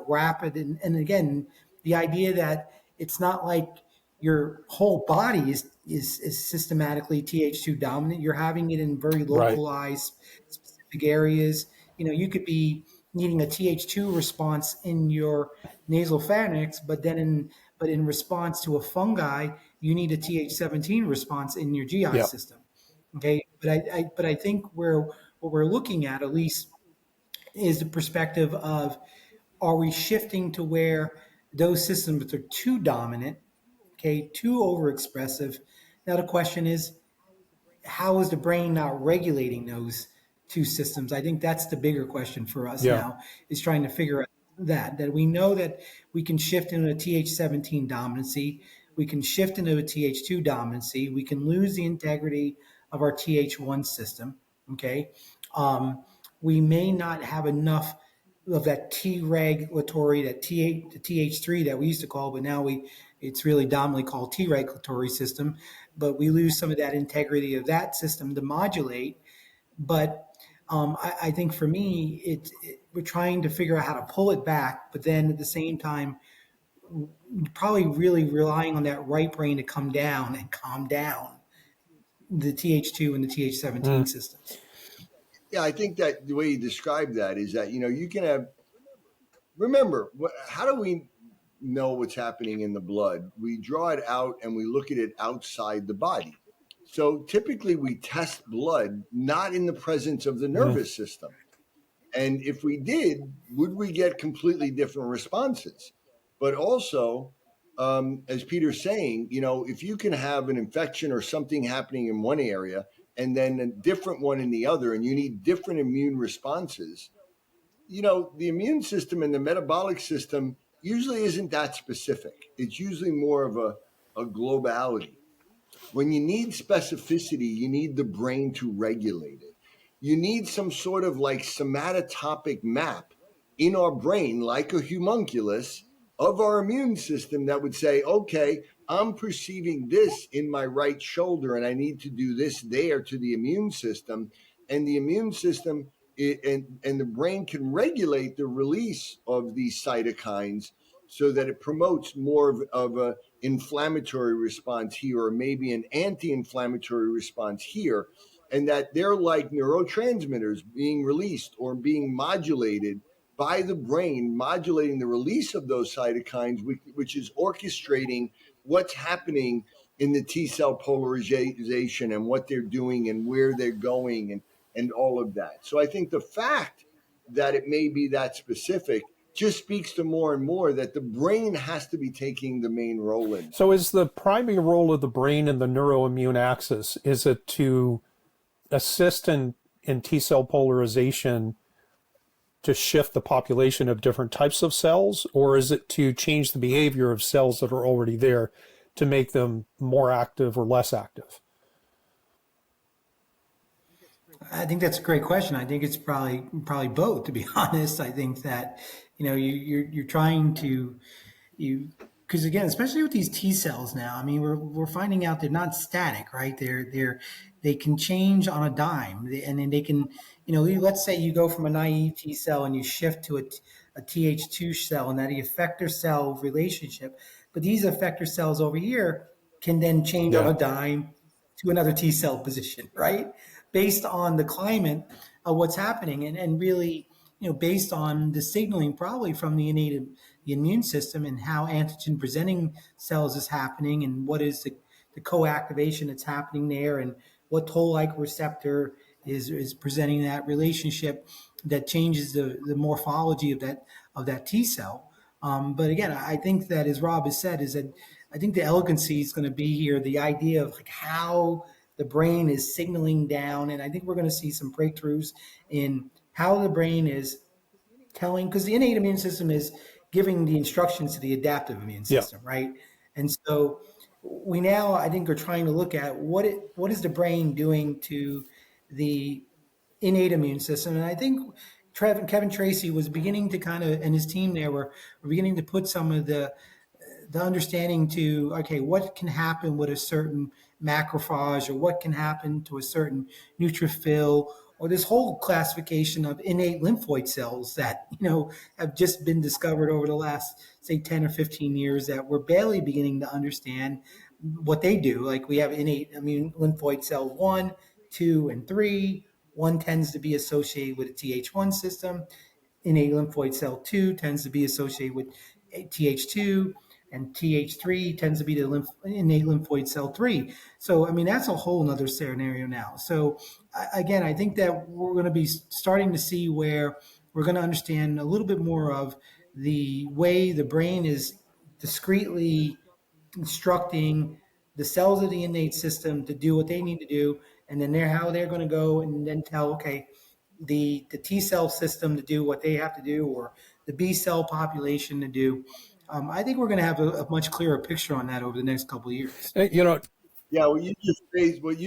rapid, and again, the idea that it's not like your whole body is systematically Th2 dominant. You're having it in very localized specific areas. You could be needing a Th2 response in your nasal pharynx, but in response to a fungi, you need a Th17 response in your GI system. Okay, but I think what we're looking at least is the perspective of, are we shifting to where those systems are too dominant, okay, too overexpressive? Now the question is, how is the brain not regulating those two systems? I think that's the bigger question for us now, is trying to figure out that we know that we can shift into a Th17 dominancy, we can shift into a Th2 dominancy, we can lose the integrity of our Th1 system. Okay, we may not have enough of that T regulatory, that the TH3 that we used to call, but now it's really dominantly called T regulatory system. But we lose some of that integrity of that system to modulate. But I think for me, we're trying to figure out how to pull it back, but then at the same time, probably really relying on that right brain to come down and calm down the TH2 and the TH17 systems. Yeah, I think that the way you describe that is that, you can have, remember, how do we know what's happening in the blood? We draw it out and we look at it outside the body. So typically we test blood not in the presence of the nervous system. And if we did, would we get completely different responses? But also, as Peter's saying, if you can have an infection or something happening in one area and then a different one in the other, and you need different immune responses, the immune system and the metabolic system usually isn't that specific. It's usually more of a globality. When you need specificity, you need the brain to regulate it. You need some sort of like somatotopic map in our brain, like a homunculus of our immune system that would say, okay, I'm perceiving this in my right shoulder and I need to do this there to the immune system. And the immune system and the brain can regulate the release of these cytokines so that it promotes more of a inflammatory response here, or maybe an anti-inflammatory response here, and that they're like neurotransmitters being released or being modulated by the brain, modulating the release of those cytokines, which is orchestrating what's happening in the T cell polarization and what they're doing and where they're going and all of that. So I think the fact that it may be that specific just speaks to more and more that the brain has to be taking the main role in. So is the primary role of the brain in the neuroimmune axis, is it to assist in T cell polarization to shift the population of different types of cells, or is it to change the behavior of cells that are already there to make them more active or less active? I think that's a great question. I think it's probably both, to be honest. I think that, you're trying to, because again, especially with these T cells now, I mean, we're finding out they're not static, right? They can change on a dime, and then they can, let's say you go from a naive T cell and you shift to a Th2 cell, and that effector cell relationship. But these effector cells over here can then change on a dime to another T cell position, right? Based on the climate of what's happening, and really, based on the signaling probably from the immune system and how antigen presenting cells is happening, and what is the co-activation that's happening there, and what toll-like receptor is presenting that relationship that changes the morphology of that T cell. But again, I think that, as Rob has said, is that I think the elegancy is going to be here, the idea of like how the brain is signaling down. And I think we're going to see some breakthroughs in how the brain is telling, because the innate immune system is giving the instructions to the adaptive immune system, right? And so we now, I think, are trying to look at what is the brain doing to the innate immune system. And I think Kevin Tracey was beginning to kind of, and his team there were beginning to put some of the understanding to, okay, what can happen with a certain macrophage, or what can happen to a certain neutrophil, or this whole classification of innate lymphoid cells that, have just been discovered over the last, say, 10 or 15 years, that we're barely beginning to understand what they do. Like we have innate immune lymphoid cells 1, 2, and 3. 1 tends to be associated with a Th1 system. Innate lymphoid cell 2 tends to be associated with Th2, and Th3 tends to be the innate lymphoid cell 3. So, I mean, that's a whole nother scenario now. So, again, I think that we're going to be starting to see where we're going to understand a little bit more of the way the brain is discretely instructing the cells of the innate system to do what they need to do, and then how they're going to go and then tell, okay, the T cell system to do what they have to do, or the B cell population to do. I think we're going to have a much clearer picture on that over the next couple of years. Yeah, what you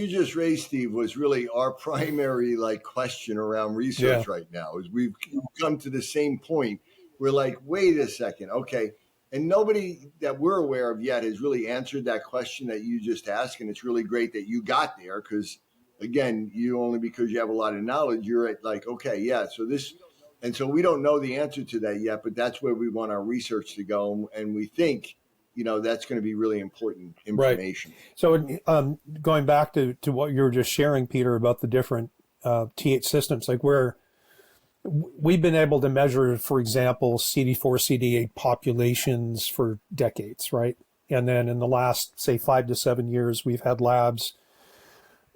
just raised, Steve, was really our primary question around research right now. Is we've come to the same point. We're like, wait a second, okay, and nobody that we're aware of yet has really answered that question that you just asked, and it's really great that you got there because, again, you only because you have a lot of knowledge, you're at okay, yeah, so this, and so we don't know the answer to that yet, but that's where we want our research to go, and we think that's going to be really important information. Right. So going back to what you were just sharing, Peter, about the different TH systems, like where we've been able to measure, for example, CD4, CD8 populations for decades, right? And then in the last, say, 5 to 7 years, we've had labs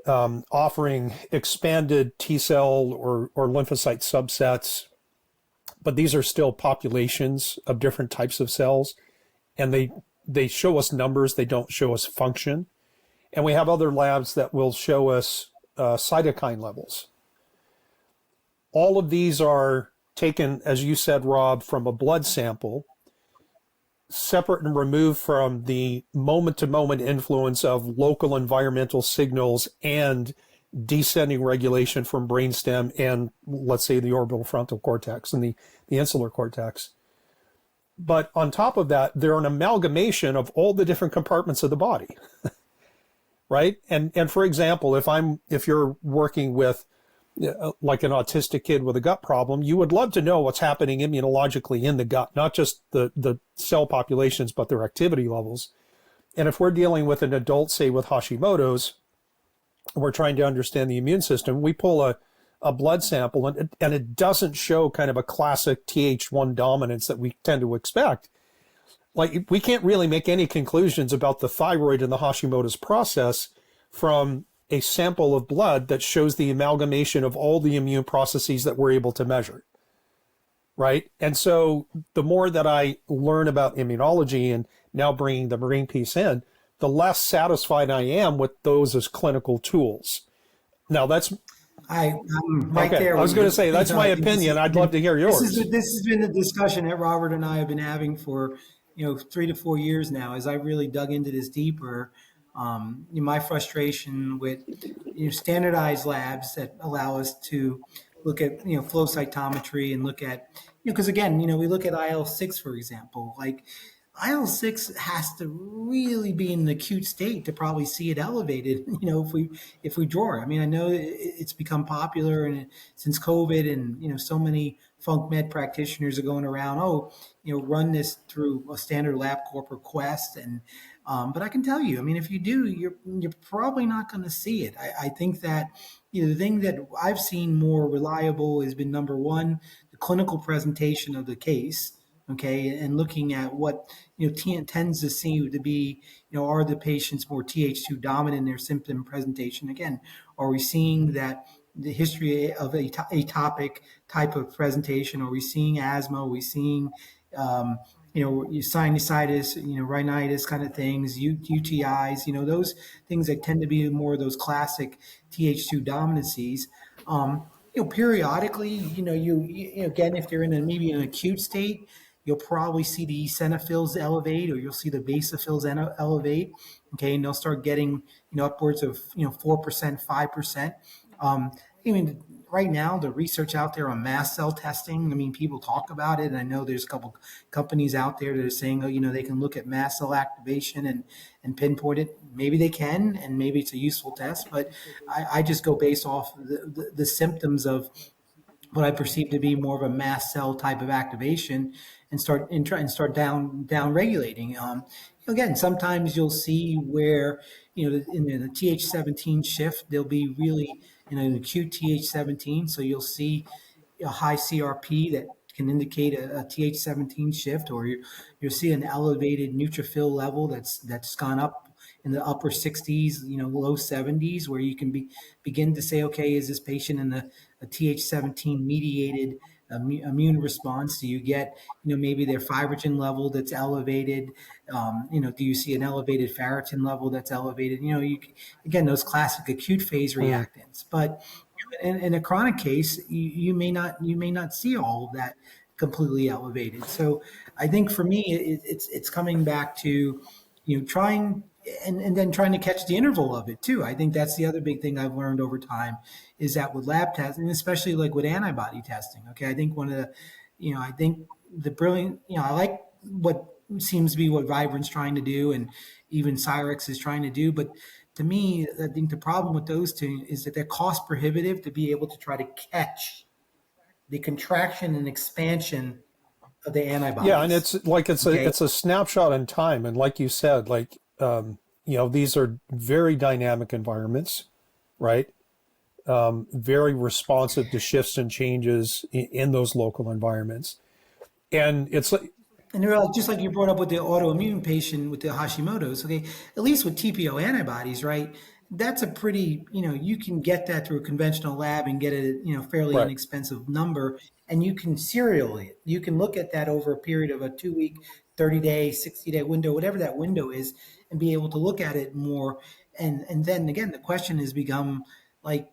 offering expanded T cell or lymphocyte subsets, but these are still populations of different types of cells, and they show us numbers, they don't show us function. And we have other labs that will show us cytokine levels. All of these are taken, as you said, Rob, from a blood sample, separate and removed from the moment-to-moment influence of local environmental signals and descending regulation from brainstem and, let's say, the orbital frontal cortex and the insular cortex. But on top of that, they're an amalgamation of all the different compartments of the body, right? And for example, if you're working with like an autistic kid with a gut problem, you would love to know what's happening immunologically in the gut, not just the cell populations, but their activity levels. And if we're dealing with an adult, say with Hashimoto's, we're trying to understand the immune system, we pull a blood sample and it doesn't show kind of a classic Th1 dominance that we tend to expect. Like we can't really make any conclusions about the thyroid and the Hashimoto's process from a sample of blood that shows the amalgamation of all the immune processes that we're able to measure, right? And so the more that I learn about immunology and now bringing the brain piece in, the less satisfied I am with those as clinical tools. Now that's... I'm right okay. there. I was going to say, that's my opinion. I'd love to hear yours. This has been the discussion that Robert and I have been having for 3 to 4 years now. As I really dug into this deeper, my frustration with standardized labs that allow us to look at flow cytometry and look at because again we look at IL-6 for example. Like IL-6 has to really be in an acute state to probably see it elevated. If we draw it. I mean, I know it's become popular and since COVID, and so many Func Med practitioners are going around. Run this through a standard LabCorp request, and but I can tell you, I mean, if you do, you're probably not going to see it. I think that the thing that I've seen more reliable has been number one, the clinical presentation of the case. Okay, and looking at what tends to seem to be, are the patients more Th2 dominant in their symptom presentation? Again, are we seeing that the history of atopic type of presentation? Are we seeing asthma? Are we seeing sinusitis, rhinitis kind of things, UTIs, those things that tend to be more of those classic Th2 dominancies. Periodically, you again, if they're in maybe an acute state, you'll probably see the eosinophils elevate, or you'll see the basophils elevate. Okay, and they'll start getting upwards of 4%, 5%. I mean, right now the research out there on mast cell testing. I mean, people talk about it, and I know there's a couple companies out there that are saying, they can look at mast cell activation and pinpoint it. Maybe they can, and maybe it's a useful test. But I just go based off the symptoms of what I perceive to be more of a mast cell type of activation, and start down regulating. Again, sometimes you'll see where in the Th17 shift there'll be really an acute Th17, so you'll see a high CRP that can indicate a Th17 shift, or you'll see an elevated neutrophil level that's gone up in the upper 60s, low 70s, where you can begin to say, okay, is this patient in a Th17 mediated immune response? Do you get, maybe their fibrogen level that's elevated? Do you see an elevated ferritin level that's elevated? Again, those classic acute phase reactants. But in a chronic case, you may not see all of that completely elevated. So I think for me, it's coming back to trying and then trying to catch the interval of it too. I think that's the other big thing I've learned over time is that with lab testing, especially like with antibody testing. Okay, I think one of the, I think the brilliant, I like what seems to be what Vibrant's trying to do, and even Cyrix is trying to do. But to me, I think the problem with those two is that they're cost prohibitive to be able to try to catch the contraction and expansion of the antibodies. Yeah, and it's like it's okay? a snapshot in time, and like you said, like these are very dynamic environments, right? Very responsive to shifts and changes in those local environments, and it's like. And they're just like you brought up with the autoimmune patient with the Hashimoto's, okay? At least with TPO antibodies, right? That's a pretty, you can get that through a conventional lab and get a, fairly Right. inexpensive number, and you can serial it. You can look at that over a period of a 2-week, 30-day, 60-day window, whatever that window is, and be able to look at it more. And then again, the question has become like,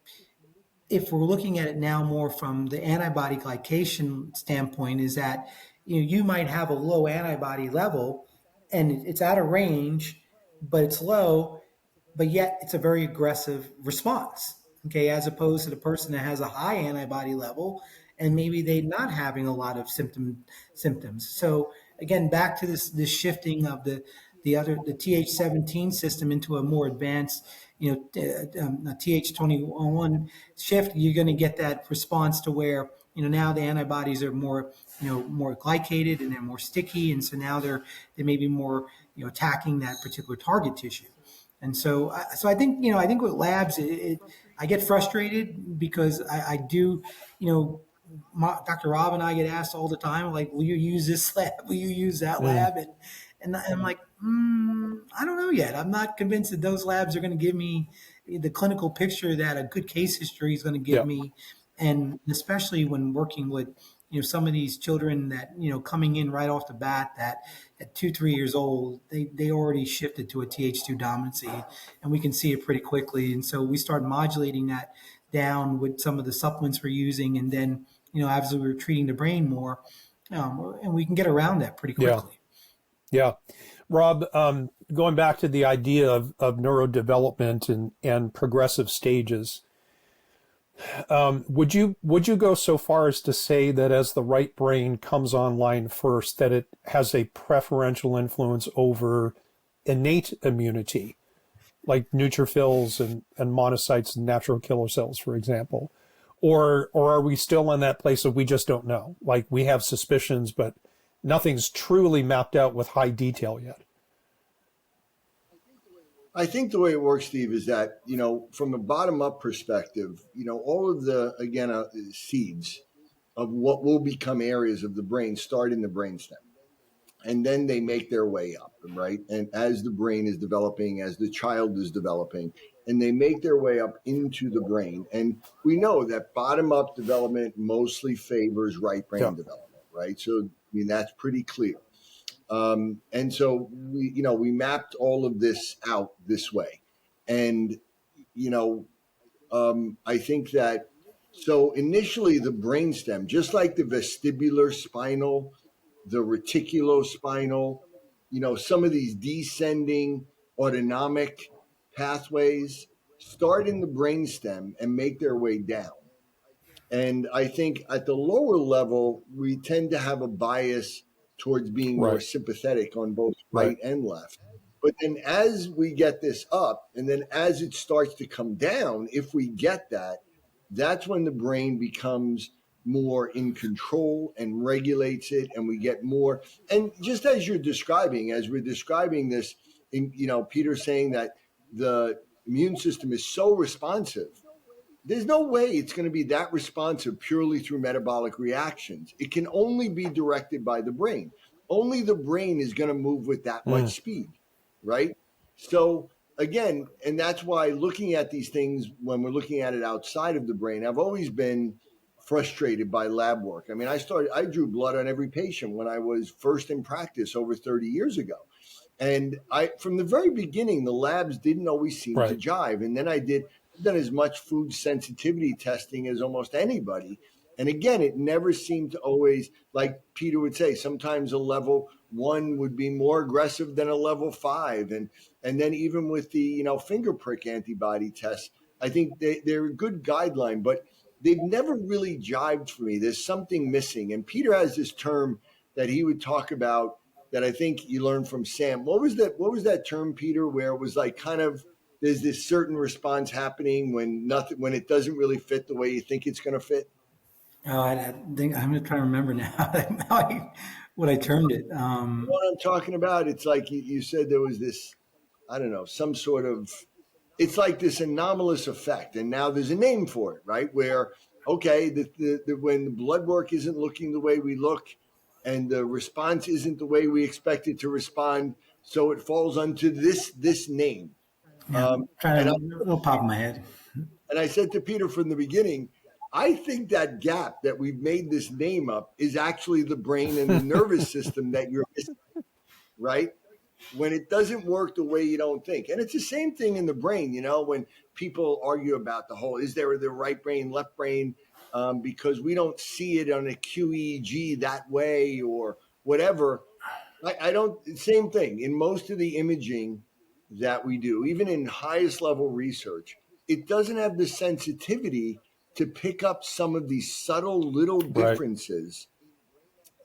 if we're looking at it now more from the antibody glycation standpoint, is that you might have a low antibody level and it's out of range, but it's low, but yet it's a very aggressive response. Okay, as opposed to the person that has a high antibody level and maybe they're not having a lot of symptoms. So again, back to this shifting of the TH17 system into a more advanced, TH21 shift, you're going to get that response to where, now the antibodies are more, more glycated and they're more sticky. And so now they may be more, attacking that particular target tissue. And so I think, I think with labs, I get frustrated because I do, Dr. Rob and I get asked all the time, like, will you use this lab? Will you use that lab? And I'm like, I don't know yet. I'm not convinced that those labs are going to give me the clinical picture that a good case history is going to give me. And especially when working with, some of these children that, coming in right off the bat that at 2-3 years old, they already shifted to a Th2 dominancy, and we can see it pretty quickly. And so we start modulating that down with some of the supplements we're using. And then, obviously we're treating the brain more, and we can get around that pretty quickly. Yeah. Rob, going back to the idea of neurodevelopment and progressive stages, would you go so far as to say that as the right brain comes online first, that it has a preferential influence over innate immunity, like neutrophils and monocytes and natural killer cells, for example? Or are we still in that place of we just don't know? Like we have suspicions, but nothing's truly mapped out with high detail yet. I think the way it works, Steve, is that, from a bottom-up perspective, all of the, again, seeds of what will become areas of the brain start in the brainstem. And then they make their way up, right? And as the brain is developing, as the child is developing, and they make their way up into the brain. And we know that bottom-up development mostly favors right brain development, right? So, that's pretty clear. And so we mapped all of this out this way. And, I think that, so initially the brainstem, just like the vestibular spinal, the reticulospinal, some of these descending autonomic pathways start in the brainstem and make their way down. And I think at the lower level, we tend to have a bias towards being more sympathetic on both right and left. But then as we get this up, and then as it starts to come down, if we get that, that's when the brain becomes more in control and regulates it, and we get more. And just as you're describing, as we're describing this, Peter's saying that the immune system is so responsive. There's no way it's going to be that responsive purely through metabolic reactions. It can only be directed by the brain. Only the brain is going to move with that much speed, right? So again, and that's why looking at these things, when we're looking at it outside of the brain, I've always been frustrated by lab work. I mean, I drew blood on every patient when I was first in practice over 30 years ago. And from the very beginning, the labs didn't always seem to jive. And then I've done as much food sensitivity testing as almost anybody. And again, it never seemed to always, like Peter would say, sometimes a level 1 would be more aggressive than a level 5. And then even with the, finger prick antibody tests, I think they're a good guideline, but they've never really jived for me. There's something missing. And Peter has this term that he would talk about that I think you learned from Sam. What was that term, Peter, where it was like kind of there's this certain response happening when it doesn't really fit the way you think it's going to fit? Oh, I think I'm going to try to remember now what I termed it. What I'm talking about, it's like you said there was this, I don't know, some sort of, it's like this anomalous effect. And now there's a name for it, right? Where, okay, when the blood work isn't looking the way we look and the response isn't the way we expect it to respond, so it falls onto this name. Yeah, it'll pop in my head. And I said to Peter from the beginning, I think that gap that we've made this name up is actually the brain and the nervous system that you're missing, right? When it doesn't work the way you don't think. And it's the same thing in the brain, when people argue about the whole, is there the right brain, left brain, because we don't see it on a QEEG that way or whatever. I don't, same thing. In most of the imaging that we do, even in highest level research, it doesn't have the sensitivity to pick up some of these subtle little differences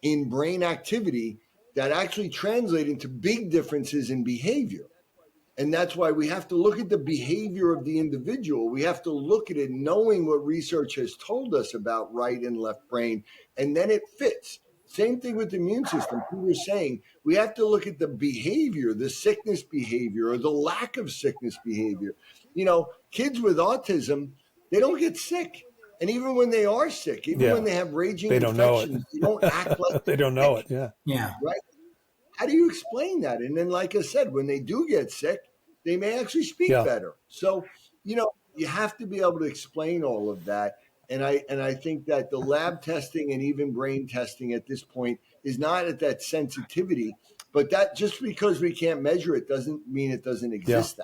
in brain activity that actually translate into big differences in behavior. And that's why we have to look at the behavior of the individual. We have to look at it knowing what research has told us about right and left brain, and then it fits. Same thing with the immune system. People are saying we have to look at the behavior, the sickness behavior or the lack of sickness behavior. Kids with autism, they don't get sick. And even when they are sick, even when they have raging infections, they don't act like they don't know it. Yeah. Right? How do you explain that? And then, like I said, when they do get sick, they may actually speak better. So, you have to be able to explain all of that. And I think that the lab testing and even brain testing at this point is not at that sensitivity, but that just because we can't measure it doesn't mean it doesn't exist.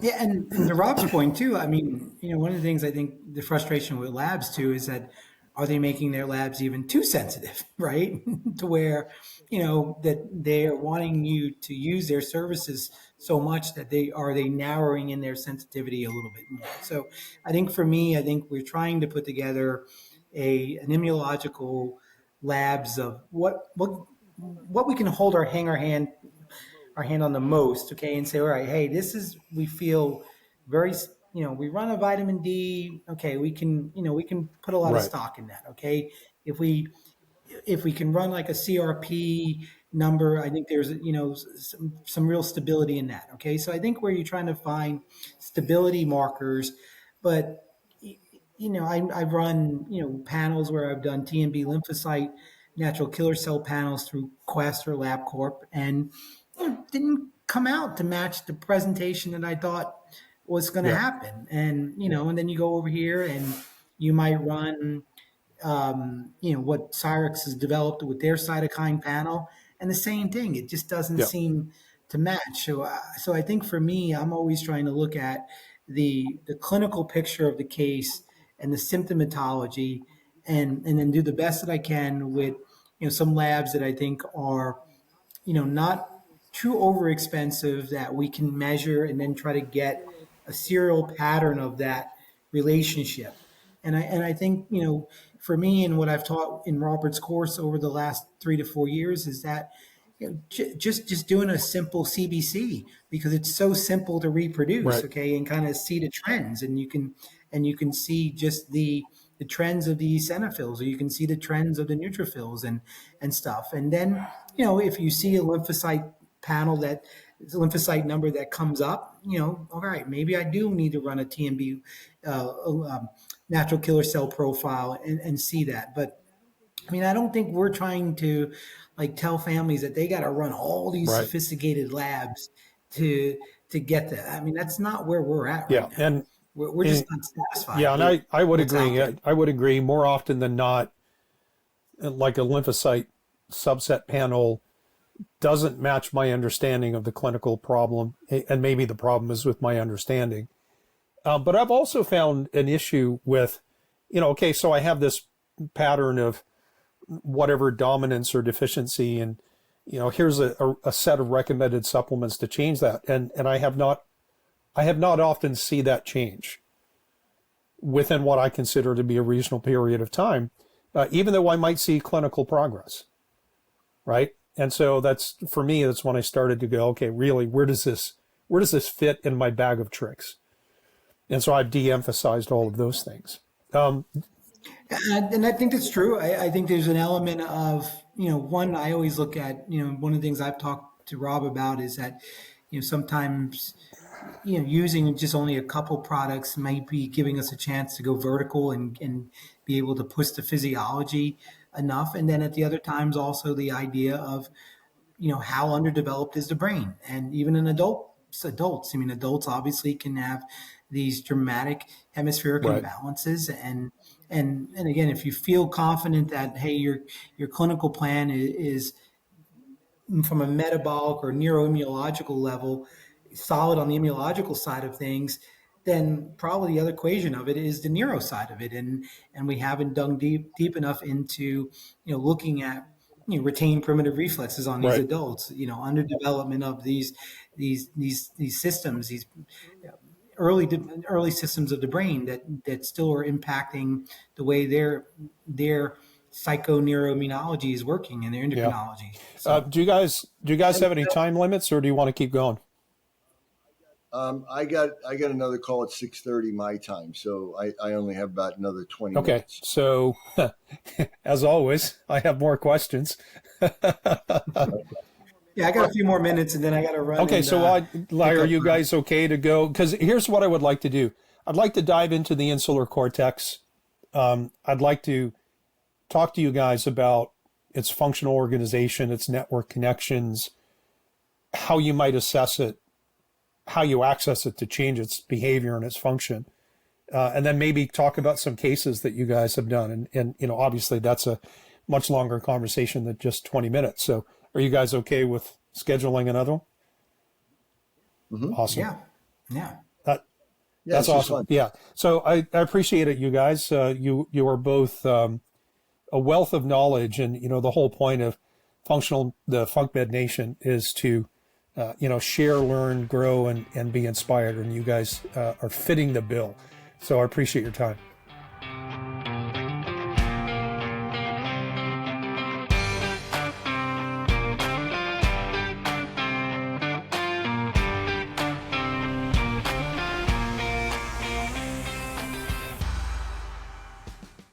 Yeah, and to Rob's point too, I mean, one of the things I think the frustration with labs too is that are they making their labs even too sensitive, right? To where, that they are wanting you to use their services so much that they narrowing in their sensitivity a little bit more. So I think for me, we're trying to put together an immunological labs of what we can hang our hand on the most, okay, and say, all right, hey, we feel very, we run a vitamin D, okay, we can put a lot of stock in that, okay. If we can run like a CRP number, I think there's, some real stability in that, okay. So I think where you're trying to find stability markers, but I've run, panels where I've done TMB lymphocyte natural killer cell panels through Quest or LabCorp, and didn't come out to match the presentation that I thought was going to happen. And, and then you go over here and you might run, what Cyrix has developed with their cytokine panel, and the same thing. It just doesn't seem to match. So I think for me, I'm always trying to look at the clinical picture of the case and the symptomatology, and then do the best that I can with, some labs that I think are, not too over expensive that we can measure and then try to get a serial pattern of that relationship. And I think, for me and what I've taught in Robert's course over the last 3 to 4 years is that, just doing a simple CBC, because it's so simple to reproduce, okay, and kind of see the trends, and you can see just the trends of the eosinophils, or you can see the trends of the neutrophils and stuff. And then, if you see a lymphocyte panel lymphocyte number that comes up, all right, maybe I do need to run a TMB natural killer cell profile and see that. But I mean, I don't think we're trying to tell families that they got to run all these sophisticated labs to get that. I mean, that's not where we're at right now. And we're just not satisfied. Yeah, and I would agree. I would agree more often than not, like a lymphocyte subset panel doesn't match my understanding of the clinical problem, and maybe the problem is with my understanding. But I've also found an issue with okay, so I have this pattern of whatever dominance or deficiency, and here's a set of recommended supplements to change that, and I have not often see that change within what I consider to be a reasonable period of time, even though I might see clinical progress, right? And so that's, for me, that's when I started to go, okay, really, where does this fit in my bag of tricks? And so I've de-emphasized all of those things. And I think that's true. I think there's an element of, one, I always look at, one of the things I've talked to Rob about is that, sometimes, using just only a couple products might be giving us a chance to go vertical and be able to push the physiology enough. And then at the other times, also the idea of, how underdeveloped is the brain? And even in adults, adults obviously can have these dramatic hemispheric imbalances. And again, if you feel confident that, hey, your clinical plan is from a metabolic or neuroimmunological level, solid on the immunological side of things, then probably the other equation of it is the neuro side of it. And we haven't dug deep enough into, looking at, retained primitive reflexes on these adults, underdevelopment of these systems, these early systems of the brain that still are impacting the way their psychoneuroimmunology is working and their endocrinology. Yeah. So, do you guys have any time limits, or do you want to keep going? I got another call at 6:30 my time, so I only have about another 20 okay, minutes. So as always, I have more questions. Yeah, I got a few more minutes and then I got to run. Okay, so are you guys okay to go? Because here's what I would like to do. I'd like to dive into the insular cortex. I'd like to talk to you guys about its functional organization, its network connections, how you might assess it, how you access it to change its behavior and its function. And then maybe talk about some cases that you guys have done. And obviously that's a much longer conversation than just 20 minutes. So are you guys okay with scheduling another one? Mm-hmm. Awesome. Yeah. That's awesome. Fun. Yeah. So I appreciate it, you guys. You are both a wealth of knowledge, and the whole point of the Func Med Nation is to share, learn, grow, and be inspired. And you guys are fitting the bill. So I appreciate your time.